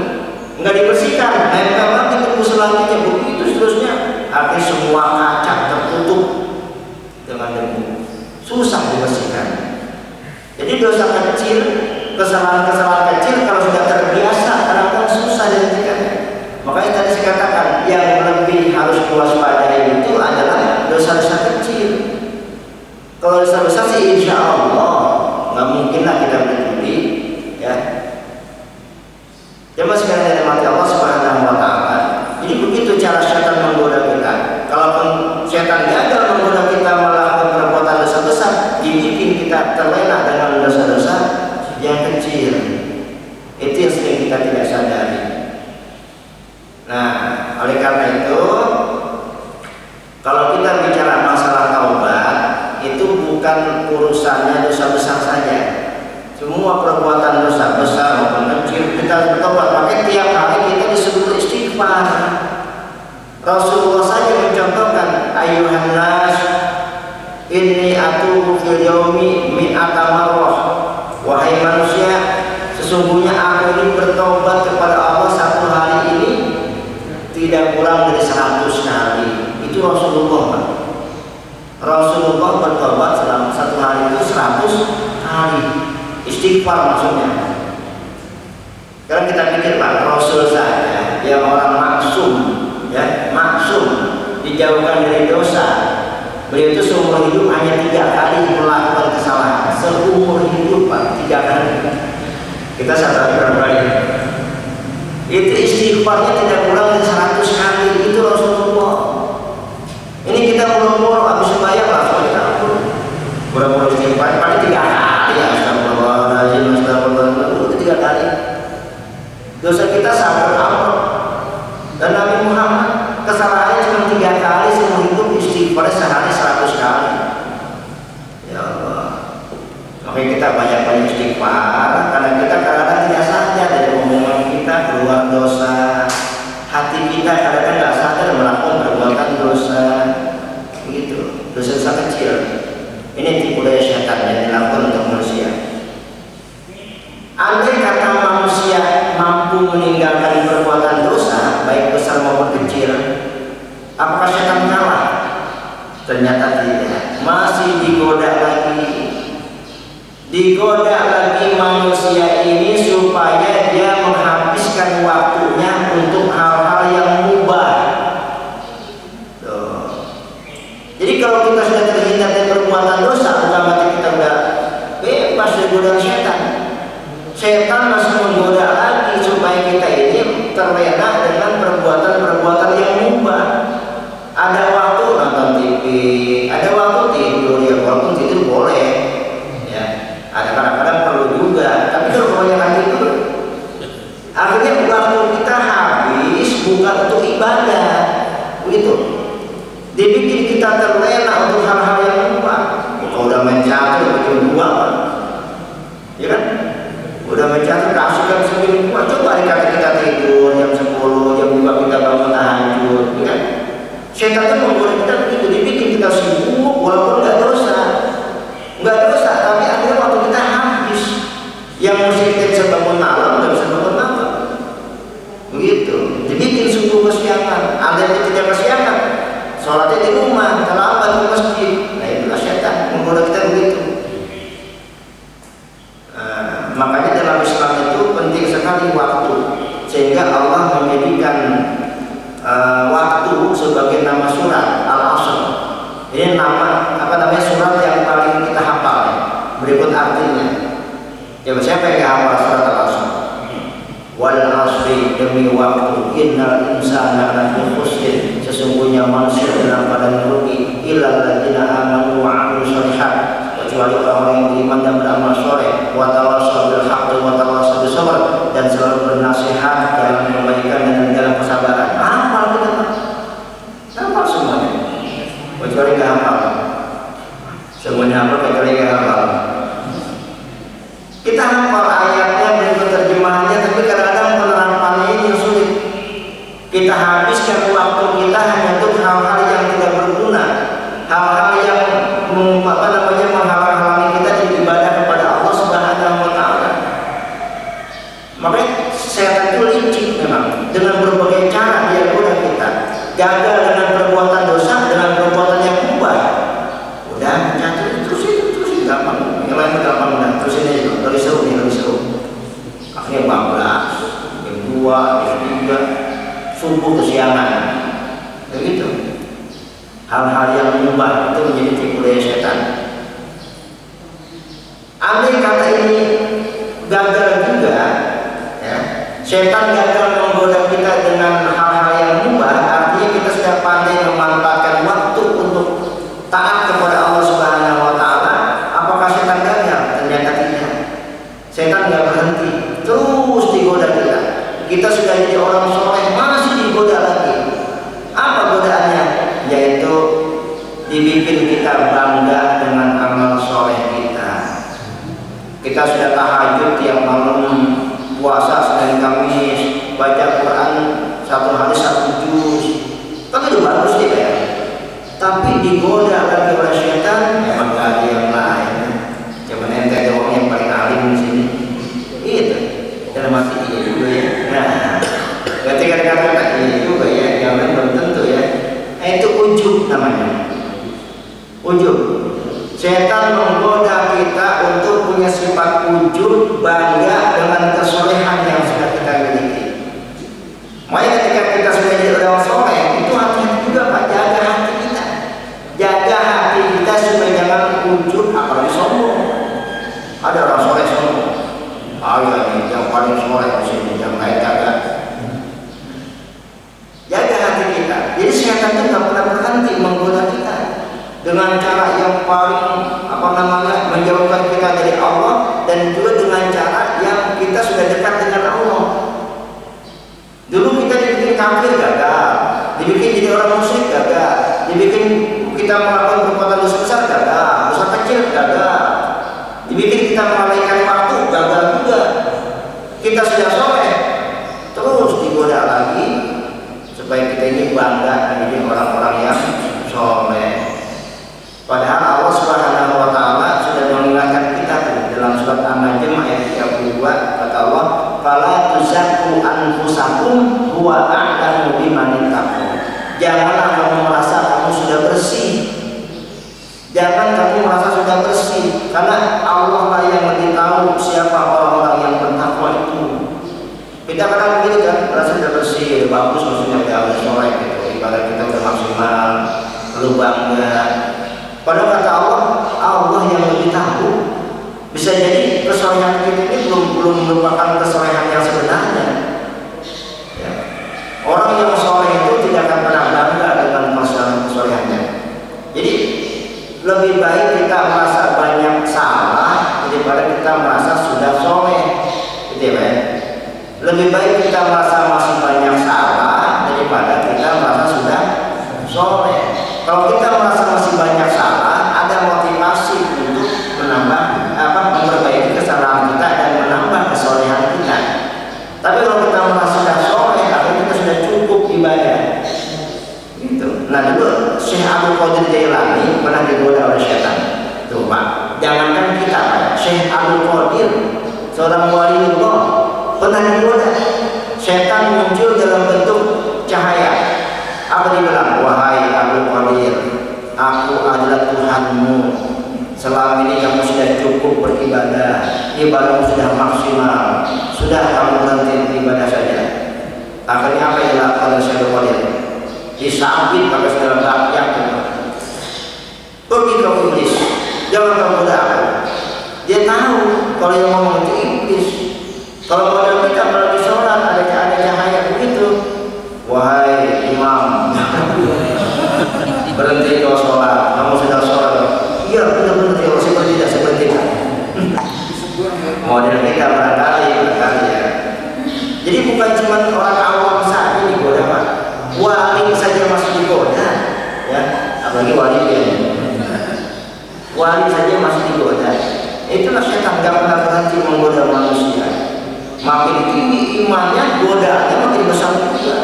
nggak dibersihkan, nempel lagi terus selanjutnya, begitu seterusnya. Artinya semua kaca tertutup dengan debu, susah dibersihkan. Jadi dosa kecil, kesalahan-kesalahan kecil kalau sudah terbiasa, kadang-kadang susah dihentikan. Makanya tadi saya katakan yang lebih harus diwaspadai itu adalah dosa-dosa kecil. Kalau dosa besar sih insya Allah nggak mungkin lah kita berjudi, Jemaah sekalian yang mati Allah Subhanahu wa taala. Jadi begitu cara setan menggoda kita. Kalaupun setan gagal menggoda kita melakukan perbuatan dosa besar, dibikin kita terlena dengan dosa-dosa yang kecil. Itu yang sering kita tidak sadari. Nah, oleh karena itu, kalau kita bicara masalah taubat, itu bukan urusannya dosa besar saja. Semua perbuatan dosa besar maupun kecil kita bertobat. Makanya tiap hari kita disuruh istighfar. Rasulullah saja mencontohkan, ayuhan nas inni atubu fil yaumi mi'ata marrah. Wahai manusia, sesungguhnya aku ini bertobat kepada Allah satu hari ini tidak kurang dari 100 kali. Itu Rasulullah. Rasulullah bertobat selama satu hari itu 100 kali. Istighfar maksudnya. Sekarang kita pikir Pak, Rasul saja yang orang maksum, ya, maksum, dijauhkan dari dosa. Beliau itu seumur hidup hanya 3 kali melakukan kesalahan. Seumur hidup Pak, 3 kali. Kita sadar berapa kali? Itu istighfarnya tidak kurang dari 100 kali. Itu Rasulullah. Ini kita mulu-mulu habis sembahyang langsung kita mulu-mulu istighfar paling 3 kali. Astagfirullahaladzim, astagfirullahaladzim, itu 3 kali. Dosa kita sangat amat. Dan Nabi Muhammad kesalahannya cuma 3 kali seumur hidup, istighfar sehari 100 kali. Ya Allah. Makanya kita banyak-banyak istighfar karena kita kadang-kadang tidak sadar dari omongan kita keluar dosa. Hati kita kadang-kadang tidak sadar melakukan perbuatan dosa. Begitu. Dosa-dosa kecil. Ini tipu daya setan yang dilakukan untuk manusia. Andai kata manusia mampu meninggalkan perbuatan dosa, baik besar maupun kecil, apakah setan kalah? Ternyata tidak. Masih digoda lagi. Digoda lagi manusia ini supaya dia menghabiskan waktunya untuk hal-hal yang mubah. Jadi kalau kita sudah terhindar dari perbuatan dosa, bukan berarti kita sudah bebas dari godaan setan. Setan masih menggoda lagi supaya kita ini terlena dengan perbuatan-perbuatan yang mubah. Ada waktu nonton TV, ada waktu tidur, ya walaupun tidur boleh, ya. Ada kadang-kadang perlu juga, tapi kalau kebanyakan tidur, akhirnya waktu kita habis bukan untuk ibadah, begitu. Dibikin kita terlena untuk hal-hal yang mubah. Kalau udah main catur bikin 2, ya kan? Udah main catur kasihkan segini 2, coba dikata kita tidur jam 10, jam 2 kita bangun tahajud, ya kan? Setan itu menggoda kita begitu, dibikin kita sibuk walaupun nggak dosa, tapi akhirnya waktu kita habis. Yang mesti kita bisa bangun malam nggak bisa bangun malam, begitu. Dibikin subuh kesiangan, ada yang tidak kesiangan. Sholatnya di rumah, terlambat ke masjid. Nah itulah setan menggoda kita begitu. Makanya dalam Islam itu penting sekali waktu, sehingga Allah menjadikan waktu sebagai nama surat Al-Asr. Ini nama surat yang paling kita hafal. Berikut artinya. Coba siapa yang hafal surat Al-Asr? Wal asri, demi waktu, innal insana lafi khusr, sesungguhnya manusia dalam keadaan rugi, illal ladzina amanu wa 'amilus shalihat, kecuali orang-orang yang beriman dan beramal saleh, wa tawassaw bil haqqi wa tawassaw bis sabr, dan selalu bernasihat dalam kebaikan dan dalam kesabaran. Hafal kita, hafal semuanya, kecuali nggak hafal. Semuanya hafal kecuali nggak hafal. Kita hafal ayatnya dan terjemahannya, tapi kadang-kadang penerapannya ini yang sulit. Kita habiskan waktu kita hanya untuk hal-hal yang tidak berguna, hal-hal yang menghalang-halangi kita dari ibadah kepada Allah Subhanahu wa taala. Makanya setan itu licik memang, dengan berbagai cara dia goda kita. Gagal dengan perbuatan dosa, dengan perbuatan yang mubah. Udah jatuh terusin gampang. Yang lain gampang, udah terusin aja. Lebih seru. Akhirnya bablas, jam 2, jam 3, subuh kesiangan, begitu. Hal-hal yang mubah itu menjadi tipu daya setan. Andai kata ini gagal juga, ya, Setan gagal menggoda kita dengan hal-hal yang mubah, artinya kita sudah pandai memanfaatkan waktu untuk taat kepada Allah Subhanahu wa taala. Apakah setan gagal? Ternyata tidak. Setan nggak berhenti, terus digoda kita. Kita sudah jadi orang soleh, masih digoda lagi. Apa godaannya? Yaitu dibikin kita bangga dengan amal soleh kita. Kita sudah tahajud tiap malam, puasa Senin Kamis, baca Quran 1 hari 1 juz, kan itu bagus deh ya. Tapi digoda lagi oleh setan, emang gak ada yang lain. Cuman ente doang yang paling alim di sini. Itu dalam hati dia juga ya. Nah, berarti kadang-kadang iya juga ya, jangan belum tentu ya. Itu ujub namanya. Ujub. Setan menggoda kita untuk punya sifat ujub, bangga dengan kesolehan yang sudah kita miliki. Makanya ketika kita sudah jadi orang soleh, itu hati juga Pak, jaga hati kita. Jaga hati kita supaya jangan ujub, apalagi sombong. Ada orang soleh sombong. Ayo ini yang paling soleh di sini, yang lain kagak. Jaga hati kita. Jadi setan itu nggak pernah berhenti menggoda kita dengan cara yang paling menjauhkan kita dari Allah, dan juga dengan cara yang kita sudah dekat dengan Allah. Dulu kita dibikin kafir gagal, dibikin jadi orang musyrik gagal, dibikin kita melakukan perbuatan dosa besar gagal, dosa kecil gagal, dibikin kita melalaikan waktu gagal juga. Kita sudah soleh, terus digoda lagi supaya kita ini bangga menjadi orang-orang yang soleh. Padahal Allah Subhanahu wa taala sudah mengingatkan kita dalam surat An-Najm ayat 32, kata Allah, "Fala tuzakku anfusakum huwa a'lamu biman ittaqaa." Janganlah kamu merasa kamu sudah bersih. Jangan kamu merasa sudah bersih, karena Allah lah yang lebih tahu siapa orang-orang yang bertakwa itu. Kita kadang begitu kan, merasa sudah bersih, bagus, maksudnya udah soleh gitu. Ibarat kita udah maksimal, lu bangga. Padahal kata Allah, Allah yang lebih tahu. Bisa jadi kesolehan kita ini belum merupakan kesolehan yang sebenarnya. Ya. Orang yang soleh itu tidak akan pernah bangga dengan kesolehannya. Jadi lebih baik kita merasa banyak salah daripada kita merasa sudah soleh, gitu ya. Lebih baik kita merasa masih banyak salah daripada kita merasa sudah soleh. Kalau kita merasa masih banyak salah, ada motivasi untuk memperbaiki kesalahan kita dan menambah kesolehan kita. Tapi kalau kita merasa sudah soleh, akhirnya kita sudah cukup ibadah. Gitu. Nah dulu Syekh Abdul Qadir Jailani pernah digoda oleh setan. Tuh Pak, jangankan kita Pak, Syekh Abdul Qadir, seorang waliullah, pernah digoda. Setan muncul dalam bentuk cahaya. Apa dibilang? Wahai Abdul Qadir, aku adalah Tuhanmu. Selama ini kamu sudah cukup beribadah, ibadahmu sudah maksimal, sudah kamu berhenti ibadah saja. Akhirnya apa yang dilakukan oleh Syekh Abdul Qadir? Disambit pakai segala rakyat. Pergi ke iblis, jangan kamu goda aku. Dia tahu kalau yang ngomong itu iblis. Kalau pada kita lagi sholat ada cahaya begitu. Wahai imam, berhenti kau sholat. Kamu sudah sholat? Iya benar-benar ya. Saya berhenti. Model kita barangkali ya. Jadi bukan cuma orang awam saja digoda Pak. Wali saja masih digoda, ya. Apalagi wali wali saja masih digoda. Itulah setan gak pernah berhenti menggoda manusia. Makin tinggi imannya, godaannya makin besar juga.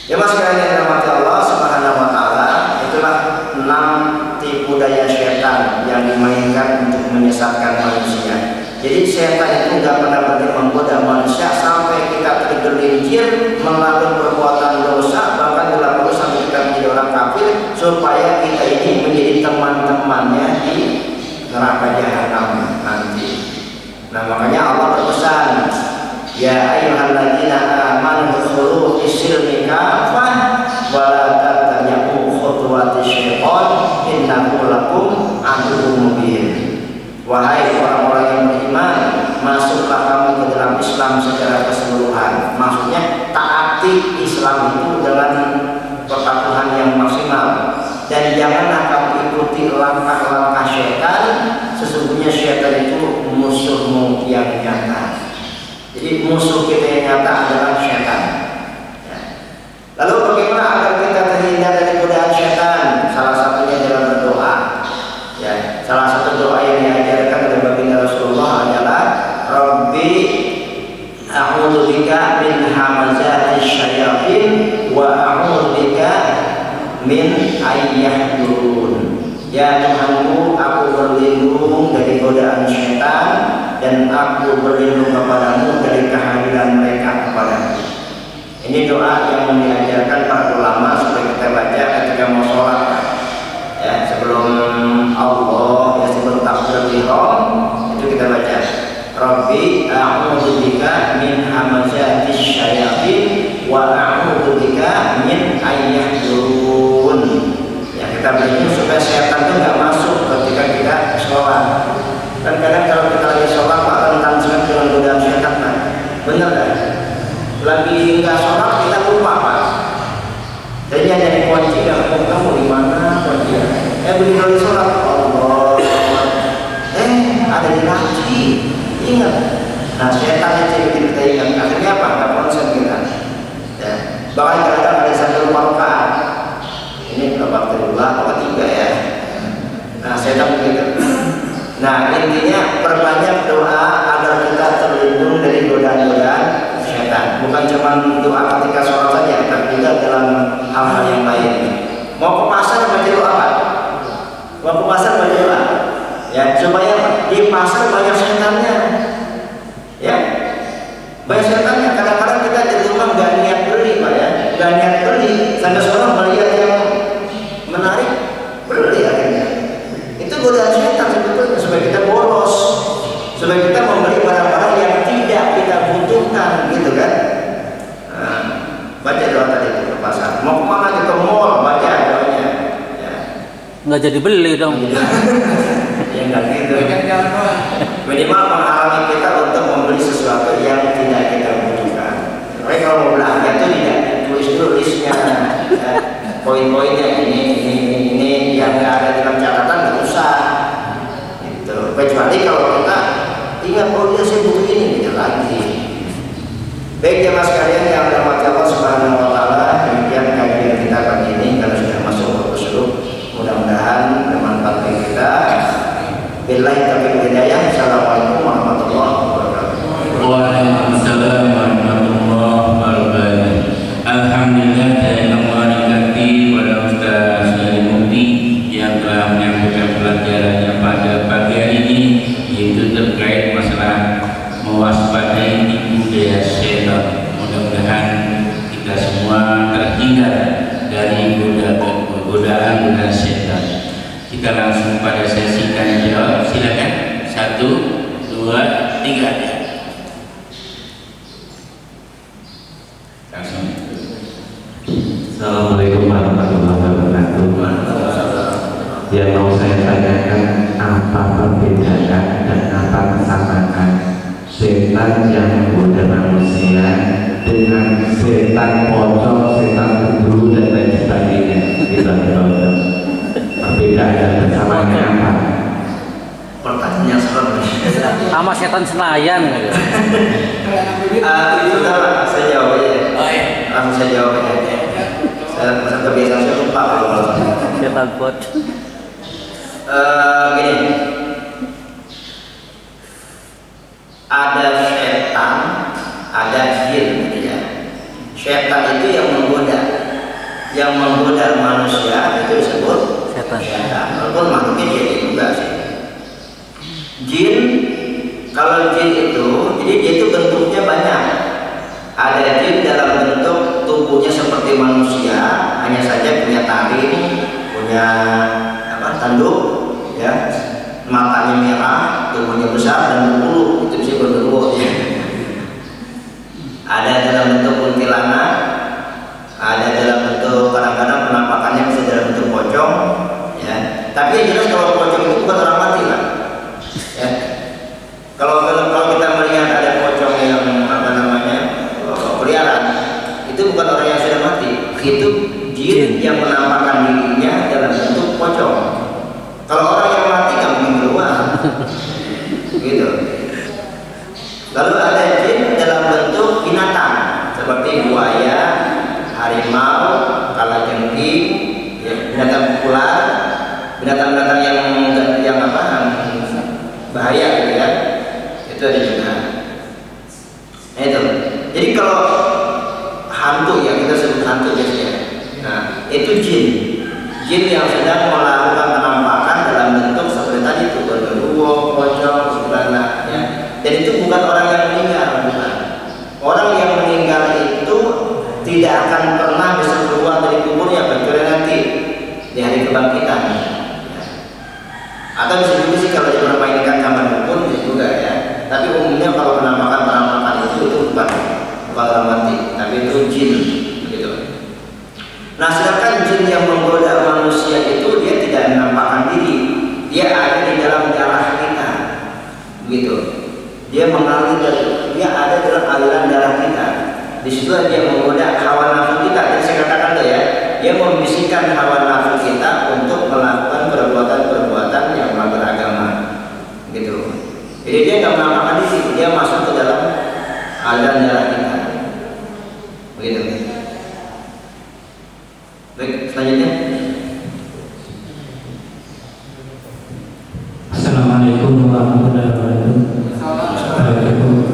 Ya mas sekalian yang dirahmati Allah Subhanahu wa taala, itulah 6 tipu daya setan yang dimainkan untuk menyesatkan manusia. Jadi setan itu tidak pernah berhenti menggoda manusia sampai kita tergelincir melakukan perbuatan dosa, bahkan dilakukan sampai kita menjadi orang kafir, supaya kita ini menjadi teman-temannya di neraka jahanam nanti. Nah makanya Allah berpesan, ya ayyuhalladzina amanu udkhulu fis-silmi kafah wa la tattabi'u khutuwatis syaitan innahu lakum aduwwun mubin. Wahai orang-orang yang beriman, masuklah kamu ke dalam dalam Islam secara keseluruhan. Maksudnya taati Islam itu dengan kepatuhan yang maksimal, dan janganlah kamu ikuti langkah-langkah syaitan. Sesungguhnya syaitan itu musuhmu yang nyata. Jadi musuh kita yang nyata adalah syaitan. Ya. Lalu bagaimana agar kita terhindar dari godaan syaitan? Salah satunya adalah berdoa. Ya, salah satu doa yang diajarkan oleh baginda Rasulullah adalah Rabbi a'udzubika min hamazati syayatin wa a'udzubika min ayyahdurun. Ya Tuhanku, aku berlindung dari godaan syaitan dan aku berlindung kepadamu dari kehadiran mereka kepadamu. Ini doa yang diajarkan para ulama supaya kita baca ketika mau sholat. Ya, sebelum Allah, ya sebelum takbiratul ihram itu kita baca Rabbi a'udzubika min hamazatis syayatin wa a'udzubika min ayyahdurun. Ya, kita berlindung supaya setan itu nggak masuk ketika kita sholat. Dan kadang kalau kita lagi sholat Pak, rentan sangat dengan godaan setan, Pak. Benar kan? Lagi nggak sholat kita lupa, Pak. Jadi ada kunci, kamu di mana kuncinya? Begitu lagi sholat, Allah. Ada di laci. Ingat. Nah, setan itu bikin kita ingat. Akhirnya apa? Nggak konsen kita. Ya. Bahkan kadang ada satu lupa rakaat. Ini berapa kedua, berapa tiga ya. Nah, setan begitu. Nah, intinya perbanyak doa agar kita terlindung dari godaan-godaan setan. Bukan cuma doa ketika sholat saja, tapi juga dalam hal-hal yang lain. Mau ke pasar baca doa apa? Mau ke pasar baca doa. Ya, supaya di pasar banyak setannya. Ya, banyak setannya. Kadang-kadang kita di rumah nggak niat beli, Pak ya, nggak niat beli. Sampai seorang melihat yang menarik, beli akhirnya. Itu godaan setan sebetulnya, supaya kita boros, supaya kita membeli barang-barang yang tidak kita butuhkan, gitu kan? Nah, baca doa tadi ke pasar. Mau kemana kita mall, baca doanya. Ya. Nggak jadi beli dong. Ya nggak gitu. Minimal menghalangi kita untuk membeli sesuatu yang tidak kita butuhkan. Tapi kalau mau belanja itu tidak tulis dulu listnya, ya. Poin-poinnya ini yang nggak ada dalam catatan nggak usah. Gitu. Kecuali kalau kita ingat, oh dia saya butuh ini, tidak lagi. Baik jemaah sekalian yang dirahmati Allah Subhanahu Wa Taala, demikian kajian kita pagi ini. Kalau sudah masuk waktu subuh, mudah-mudahan bermanfaat bagi kita. Billahi taufiq hidayah. Assalamualaikum warahmatullahi wabarakatuh. Waalaikumsalam warahmatullahi wabarakatuh. Alhamdulillah yang memberkati pada Ustaz Mufti yang telah menyampaikan pelajarannya pada pagi hari ini, yaitu terkait masalah mewaspadai tipu daya setan. Mudah-mudahan kita semua terhindar dari godaan setan. Kita langsung pada sesi tanya jawab. Silakan. 1, 2, 3. Langsung. Assalamualaikum warahmatullahi wabarakatuh. Yang mau saya tanyakan, apa perbedaan dan apa kesamaan setan yang menggoda manusia dengan setan pocong, setan guru dan lain sebagainya? Perbedaan dan kesamaannya apa? Pertanyaannya serem. Sama setan Senayan gitu. Itu dah saya jawab aja. Oh iya. Langsung saya jawab aja. Saya kebiasaan saya lupa kalau Setan bot. gini, ada setan, ada jin, gitu ya. Setan itu yang menggoda manusia itu disebut Setan. Walaupun makhluknya jin juga sih. Jin, kalau jin itu, jadi dia itu bentuknya banyak. Ada jin dalam bentuk tubuhnya seperti manusia, hanya saja punya taring, punya tanduk, ya, matanya merah, tubuhnya besar dan berbulu, itu bisa berbulu. Ya. Ada dalam bentuk kuntilanak, ada dalam bentuk kadang-kadang penampakannya bisa dalam bentuk pocong, ya. Tapi yang jelas kalau pocong itu bukan orang mati lah. Ya. Kalau kita melihat ada pocong yang seperti buaya, harimau, kalajengking, ya, binatang ular, binatang-binatang yang bahaya gitu ya. Itu ada juga. Nah itu. Jadi kalau hantu ya, kita sebut hantu biasanya. Nah itu jin yang sedang melakukan penampakan dalam bentuk seperti tadi itu genderuwo, pocong, kuntilanak ya. Dan itu bukan orang yang meninggal, bukan. Orang yang meninggal itu tidak akan pernah bisa keluar dari kuburnya kecuali nanti di hari kebangkitan. Ya. Atau bisa juga sih kalau dipermainkan kamar dukun bisa juga ya. Tapi umumnya kalau penampakan itu bukan orang mati, tapi itu jin gitu. Nah sedangkan jin yang menggoda manusia itu dia tidak menampakkan diri, dia ada di dalam darah kita, begitu. Dia mengalir dia ada dalam aliran darah kita. Di situ dia menggoda hawa nafsu kita. Jadi saya katakan tuh ya, dia membisikkan hawa nafsu kita untuk melakukan perbuatan-perbuatan yang melanggar agama, gitu. Jadi dia nggak menampakkan diri, dia masuk ke dalam aliran darah kita, begitu. Baik, selanjutnya. Assalamualaikum warahmatullahi wabarakatuh.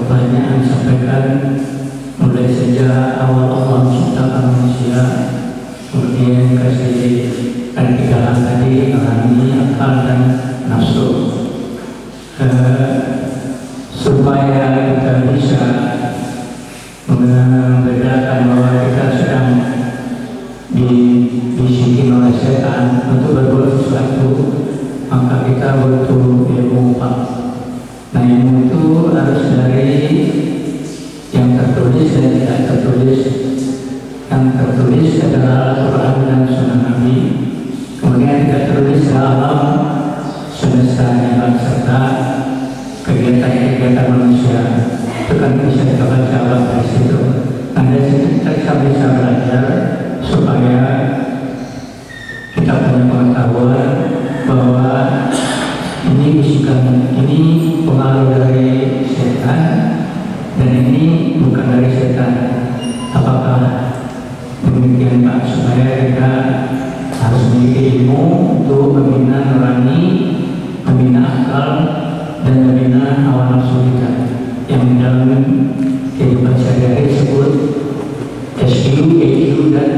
Pertanyaan disampaikan mulai sejak awal Allah menciptakan manusia, kemudian kasih tiga tadi alami, akal dan nafsu, supaya kita bisa membedakan bahwa kita sedang dibisikin oleh setan untuk berbuat sesuatu, maka kita butuh ilmu Pak. Nah ilmu itu harus dari yang tertulis dan tidak tertulis. Yang tertulis adalah Al-Quran dan Sunnah Nabi. Kemudian tidak tertulis dalam semesta yang serta kegiatan-kegiatan manusia. Itu kan bisa kita baca dari situ. Nah dari situ kita bisa belajar supaya kita punya pengetahuan bahwa ini bisikan, ini pengaruh dari setan dan ini bukan dari setan. Apakah demikian Pak? Supaya kita harus memiliki ilmu untuk membina nurani, membina akal dan membina hawa nafsu kita yang dalam kehidupan sehari-hari disebut SQ, EQ dan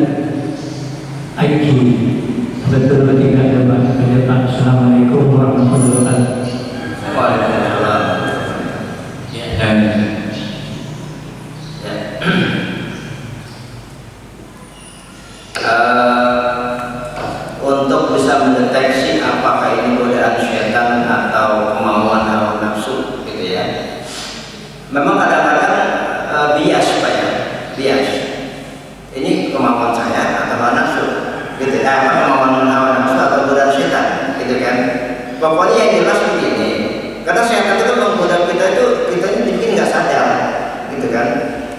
IQ. Betul atau tidak ada Pak? Assalamualaikum warahmatullahi wabarakatuh. Waalaikumsalam. Dan untuk bisa mendeteksi apakah ini godaan syaitan atau kemauan hawa nafsu, gitu ya. Memang kadang-kadang bias Pak ya, bias. Ini kemauan saya atau hawa nafsu, gitu ya. Kemauan hawa nafsu atau godaan syaitan, gitu kan. Pokoknya yang jelas begini, karena syaitan itu menggoda kita ini bikin nggak sadar, gitu kan.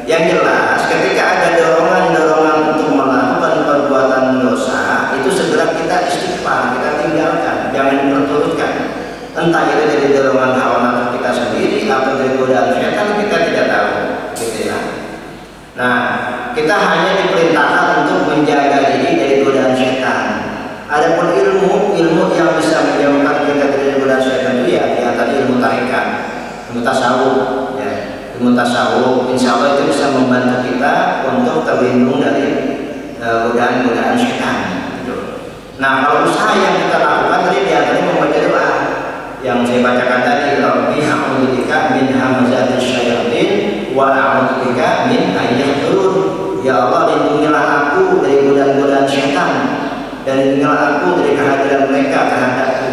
Yang jelas ketika ada dorongan-dorongan untuk melakukan perbuatan dosa, itu segera kita istighfar, kita tinggalkan, jangan diperturutkan. Entah itu dari dorongan hawa nafsu kita sendiri atau dari godaan syaitan, kita tidak tahu, gitu ya. Nah, kita hanya diperintahkan untuk menjaga diri dari godaan syaitan. Adapun ilmu yang bisa menjauhkan kita dari godaan syaitan itu ya tadi ilmu tarikat, ilmu tasawuf, ya. Ilmu tasawuf, insya Allah itu bisa membantu kita untuk terlindung dari godaan-godaan syaitan. Gitu. Nah, kalau usaha yang kita lakukan tadi diantaranya membaca doa yang saya bacakan tadi, Rabbi a'udzubika min hamazatis syayatin wa a'udzubika min ayyahdurun. Ya Allah, lindungilah aku dari godaan-godaan syaitan dan lindungilah aku dari kehadiran mereka terhadapku.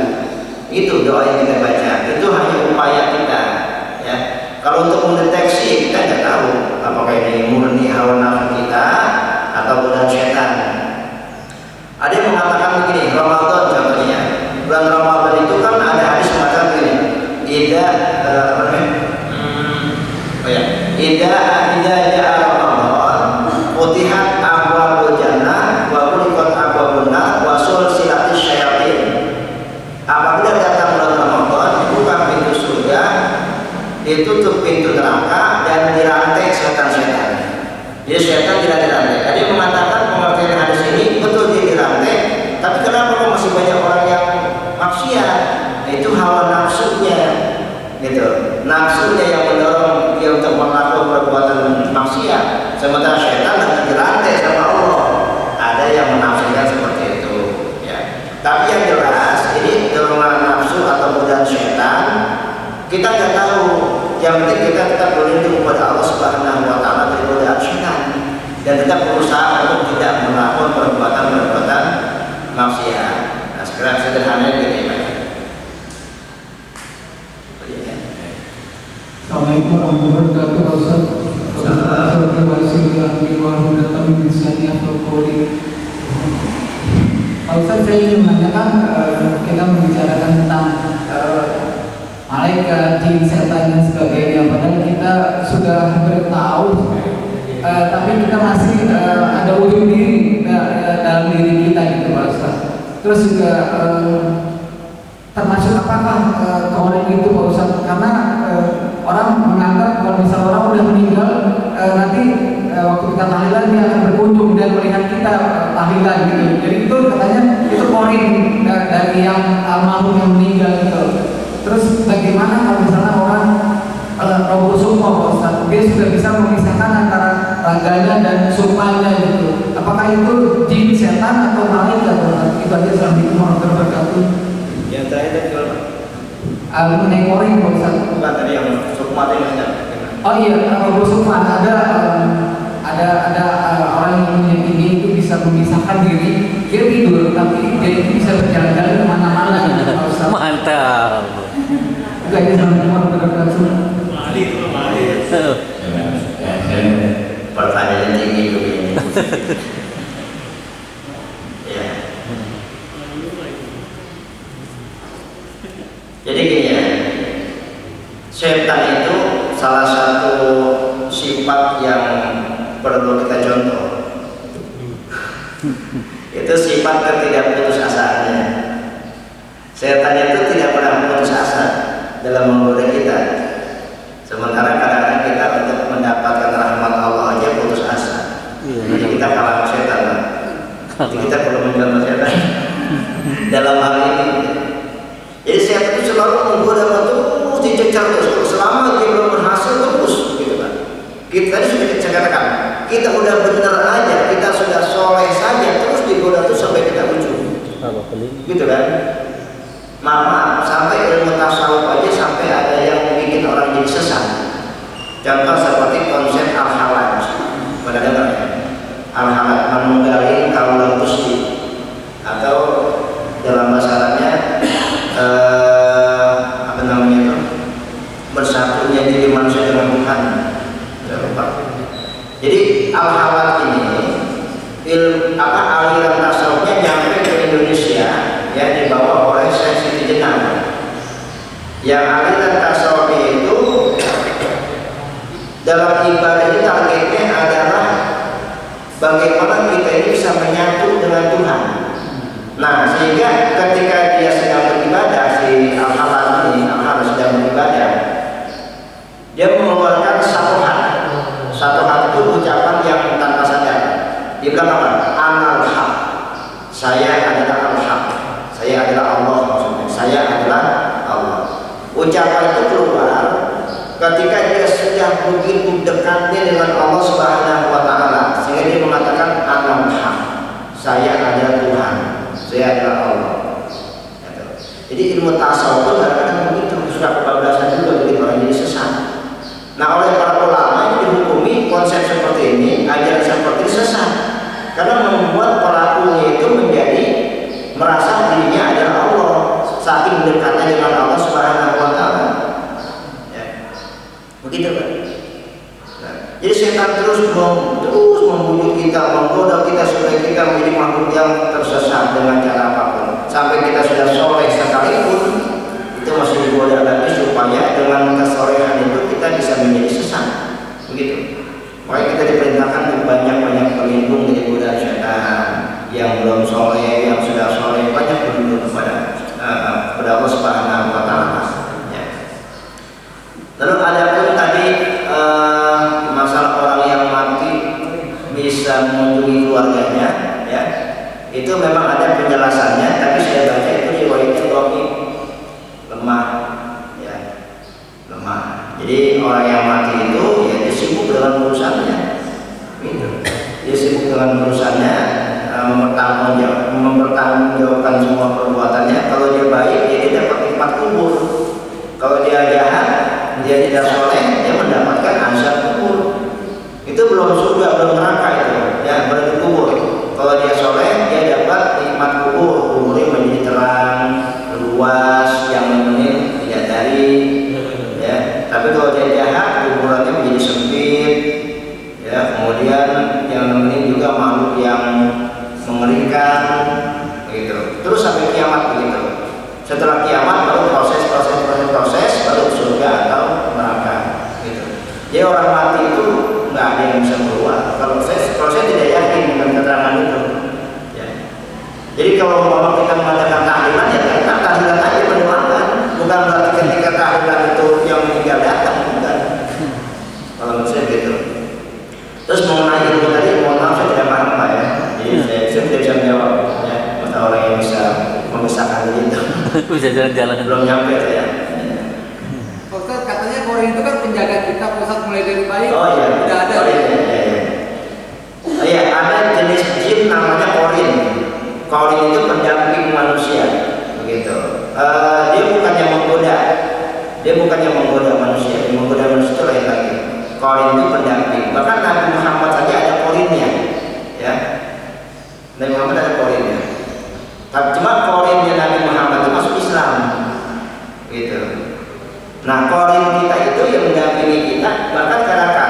Itu doa yang kita baca. Itu hanya upaya kita, ya. Kalau untuk mendeteksi kita tidak tahu apakah ini murni hawa nafsu kita atau godaan syaitan. Ada yang mengatakan begini, Ramadan contohnya. Bulan Ramadan itu kan ada hadis semacam ini. Ida ja'a Ramadan, futihat abwabul jannah wa ghulqat abwabun nar wa sulsilatis syayatin. Apabila datang bulan Ramadan, dibuka pintu surga, ditutup pintu neraka dan dirantai setan-setan. Jadi setan sementara setan lebih dirantai sama Allah. Ada yang menafsirkan seperti itu, ya. Tapi yang jelas ini dorongan nafsu atau godaan setan kita nggak tahu. Yang penting kita tetap berlindung kepada Allah Subhanahu Wa Taala dari godaan setan dan tetap berusaha untuk tidak melakukan perbuatan maksiat. Nah, sekarang sederhananya begini, Pak. Assalamualaikum warahmatullahi wabarakatuh. Pak Ustaz, saya ingin menanyakan, kita membicarakan tentang malaikat, jin, setan dan sebagainya. Padahal kita sudah tahu, tapi kita masih ada ujung diri dalam diri kita gitu, Pak Ustaz. Terus juga termasuk apakah orang itu, Pak Ustaz? Karena orang menganggap kalau misalnya orang udah meninggal, nanti waktu kita tahlilan dia akan berkunjung dan melihat kita tahlilan gitu. Jadi itu katanya itu korin dari yang almarhum yang meninggal gitu. Terus bagaimana kalau misalnya orang roboh sukma, Pak Ustaz, dia sudah bisa memisahkan antara raganya dan sukmanya gitu. Apakah itu jin, setan atau malaikat, Pak Ustaz? Itu aja. Assalamualaikum warahmatullahi wabarakatuh. Yang terakhir tadi kalau mengenai korin, Pak Ustaz. bukan tadi yang sukma itu yang Oh iya, roboh sukma ada orang yang meyakini itu bisa memisahkan diri. Dia tidur, tapi dia itu bisa berjalan-jalan kemana-mana. Mantap. Enggak ada sama wabarakatuh. pertanyaan tinggi begini. Ya. Jadi gini ya, setan itu salah satu sifat yang perlu kita contoh. Itu sifat ketidakputusasaannya. Setan itu tidak pernah putus asa dalam menggoda kita. Sementara kadang-kadang kita untuk mendapatkan rahmat Allah aja putus asa. Jadi kita kalah setan, kan? Jadi kita perlu mencontoh setan dalam hal ini. Jadi setan itu selalu menggoda terus dicecar terus. Selama dia belum berhasil terus, gitu kan? Kita tadi sudah saya katakan, kita udah benar aja, kita sudah soleh saja, terus digoda terus sampai kita ujung. Gitu kan? Maaf, sampai ilmu tasawuf aja sampai ada yang bikin orang jadi sesat. Contoh seperti konsep al-halaj. Pada dengar ya? Al-halaj menunggali kaulan tusti, atau dalam bahasa Arabnya apa namanya itu? Bersatunya diri manusia dengan Tuhan. Jadi al-halaj ini aliran tasawufnya nyampe ke Indonesia ya, dibawa oleh Syekh Siti Jenar. Yang aliran tasawuf itu dalam ibadah ini targetnya adalah bagaimana kita ini bisa menyatu dengan Tuhan. Nah, sehingga ketika dia sedang beribadah, si al-halaj ini, al-halaj sedang beribadah, dia mengeluarkan satu hal itu ucapan yang tanpa sadar. Dia bilang apa? Anal-haq, saya adalah al-haq, saya adalah Allah, maksudnya saya adalah Allah. Ucapan itu keluar ketika dia sudah begitu dekatnya dengan Allah Subhanahu wa Ta'ala, sehingga dia mengatakan anal-haq, saya adalah Tuhan, saya adalah Allah. Jadi ilmu tasawuf itu kadang-kadang begitu, sudah kebablasan juga begitu orang jadi sesat. Nah, oleh para ulama ini dihukumi konsep seperti ini, ajaran seperti ini sesat, karena membuat pelakunya itu menjadi merasa dirinya adalah Allah, saking dekatnya dengan Allah Subhanahu wa Ta'ala. Ya. Begitu kan? Nah, jadi setan terus membujuk kita, menggoda kita supaya kita menjadi makhluk yang tersesat dengan cara apapun. Sampai kita sudah soleh sekalipun, itu masih digoda lagi supaya dengan kesolehan itu kita bisa menjadi sesat. Begitu. Makanya kita diperintahkan untuk banyak-banyak berlindung dari godaan setan. Yang belum soleh, yang sudah soleh, banyak berlindung kepada Allah Subhanahu wa Ta'ala. Ya. Lalu ada pun tadi masalah orang yang mati bisa mengunjungi keluarganya, ya. Itu memang ada penjelasannya, tapi saya baca itu riwayatnya lemah, ya, lemah. Jadi orang yang mati itu ya dia sibuk dengan urusannya. Gitu. Dia sibuk dengan urusannya, mempertanggungjawabkan semua perbuatannya. Kalau dia baik, dia dapat nikmat kubur. Kalau dia jahat, dia tidak soleh, dia mendapatkan azab kubur. Itu belum surga, belum neraka itu, ya berarti kubur. Kalau dia soleh, dia dapat nikmat kubur. Kuburnya menjadi terang, luas, yang menemani tidak dari, ya. Tapi kalau dia jahat, kuburannya menjadi sempit, ya. Kemudian yang menemani juga makhluk yang mengerikan, gitu. Terus sampai kiamat begitu. Setelah kiamat baru proses baru surga atau neraka, gitu. Jadi orang mati itu nggak ada yang bisa keluar. Kalau saya tidak yakin dengan keterangan itu. Ya. Jadi kalau mau kita mengadakan tahlilan, ya kita tahlilan aja mendoakan. Bukan berarti ketika tahlilan itu yang meninggal datang, bukan. Kalau menurut saya gitu. Terus mengenai itu tadi, mohon maaf saya tidak paham Pak ya. Jadi saya tidak bisa menjawab. Ya, masa orang yang bisa memisahkan itu. Bisa jalan-jalan. Belum nyampe saya. Ustaz, katanya korin itu kan penjaga kita pusat mulai dari bayi. Oh iya, udah ada. korin, iya, ada jenis jin namanya korin. Korin itu pendamping manusia, begitu. Dia bukannya menggoda manusia. Yang menggoda manusia itu lain lagi. Korin itu pendamping. Bahkan Nabi Muhammad saja ada korinnya, ya. Nabi Muhammad ada korinnya. Tapi cuma korinnya Nabi Muhammad itu masuk Islam, gitu. Nah, korin kita itu yang mendampingi kita, bahkan kadang-kadang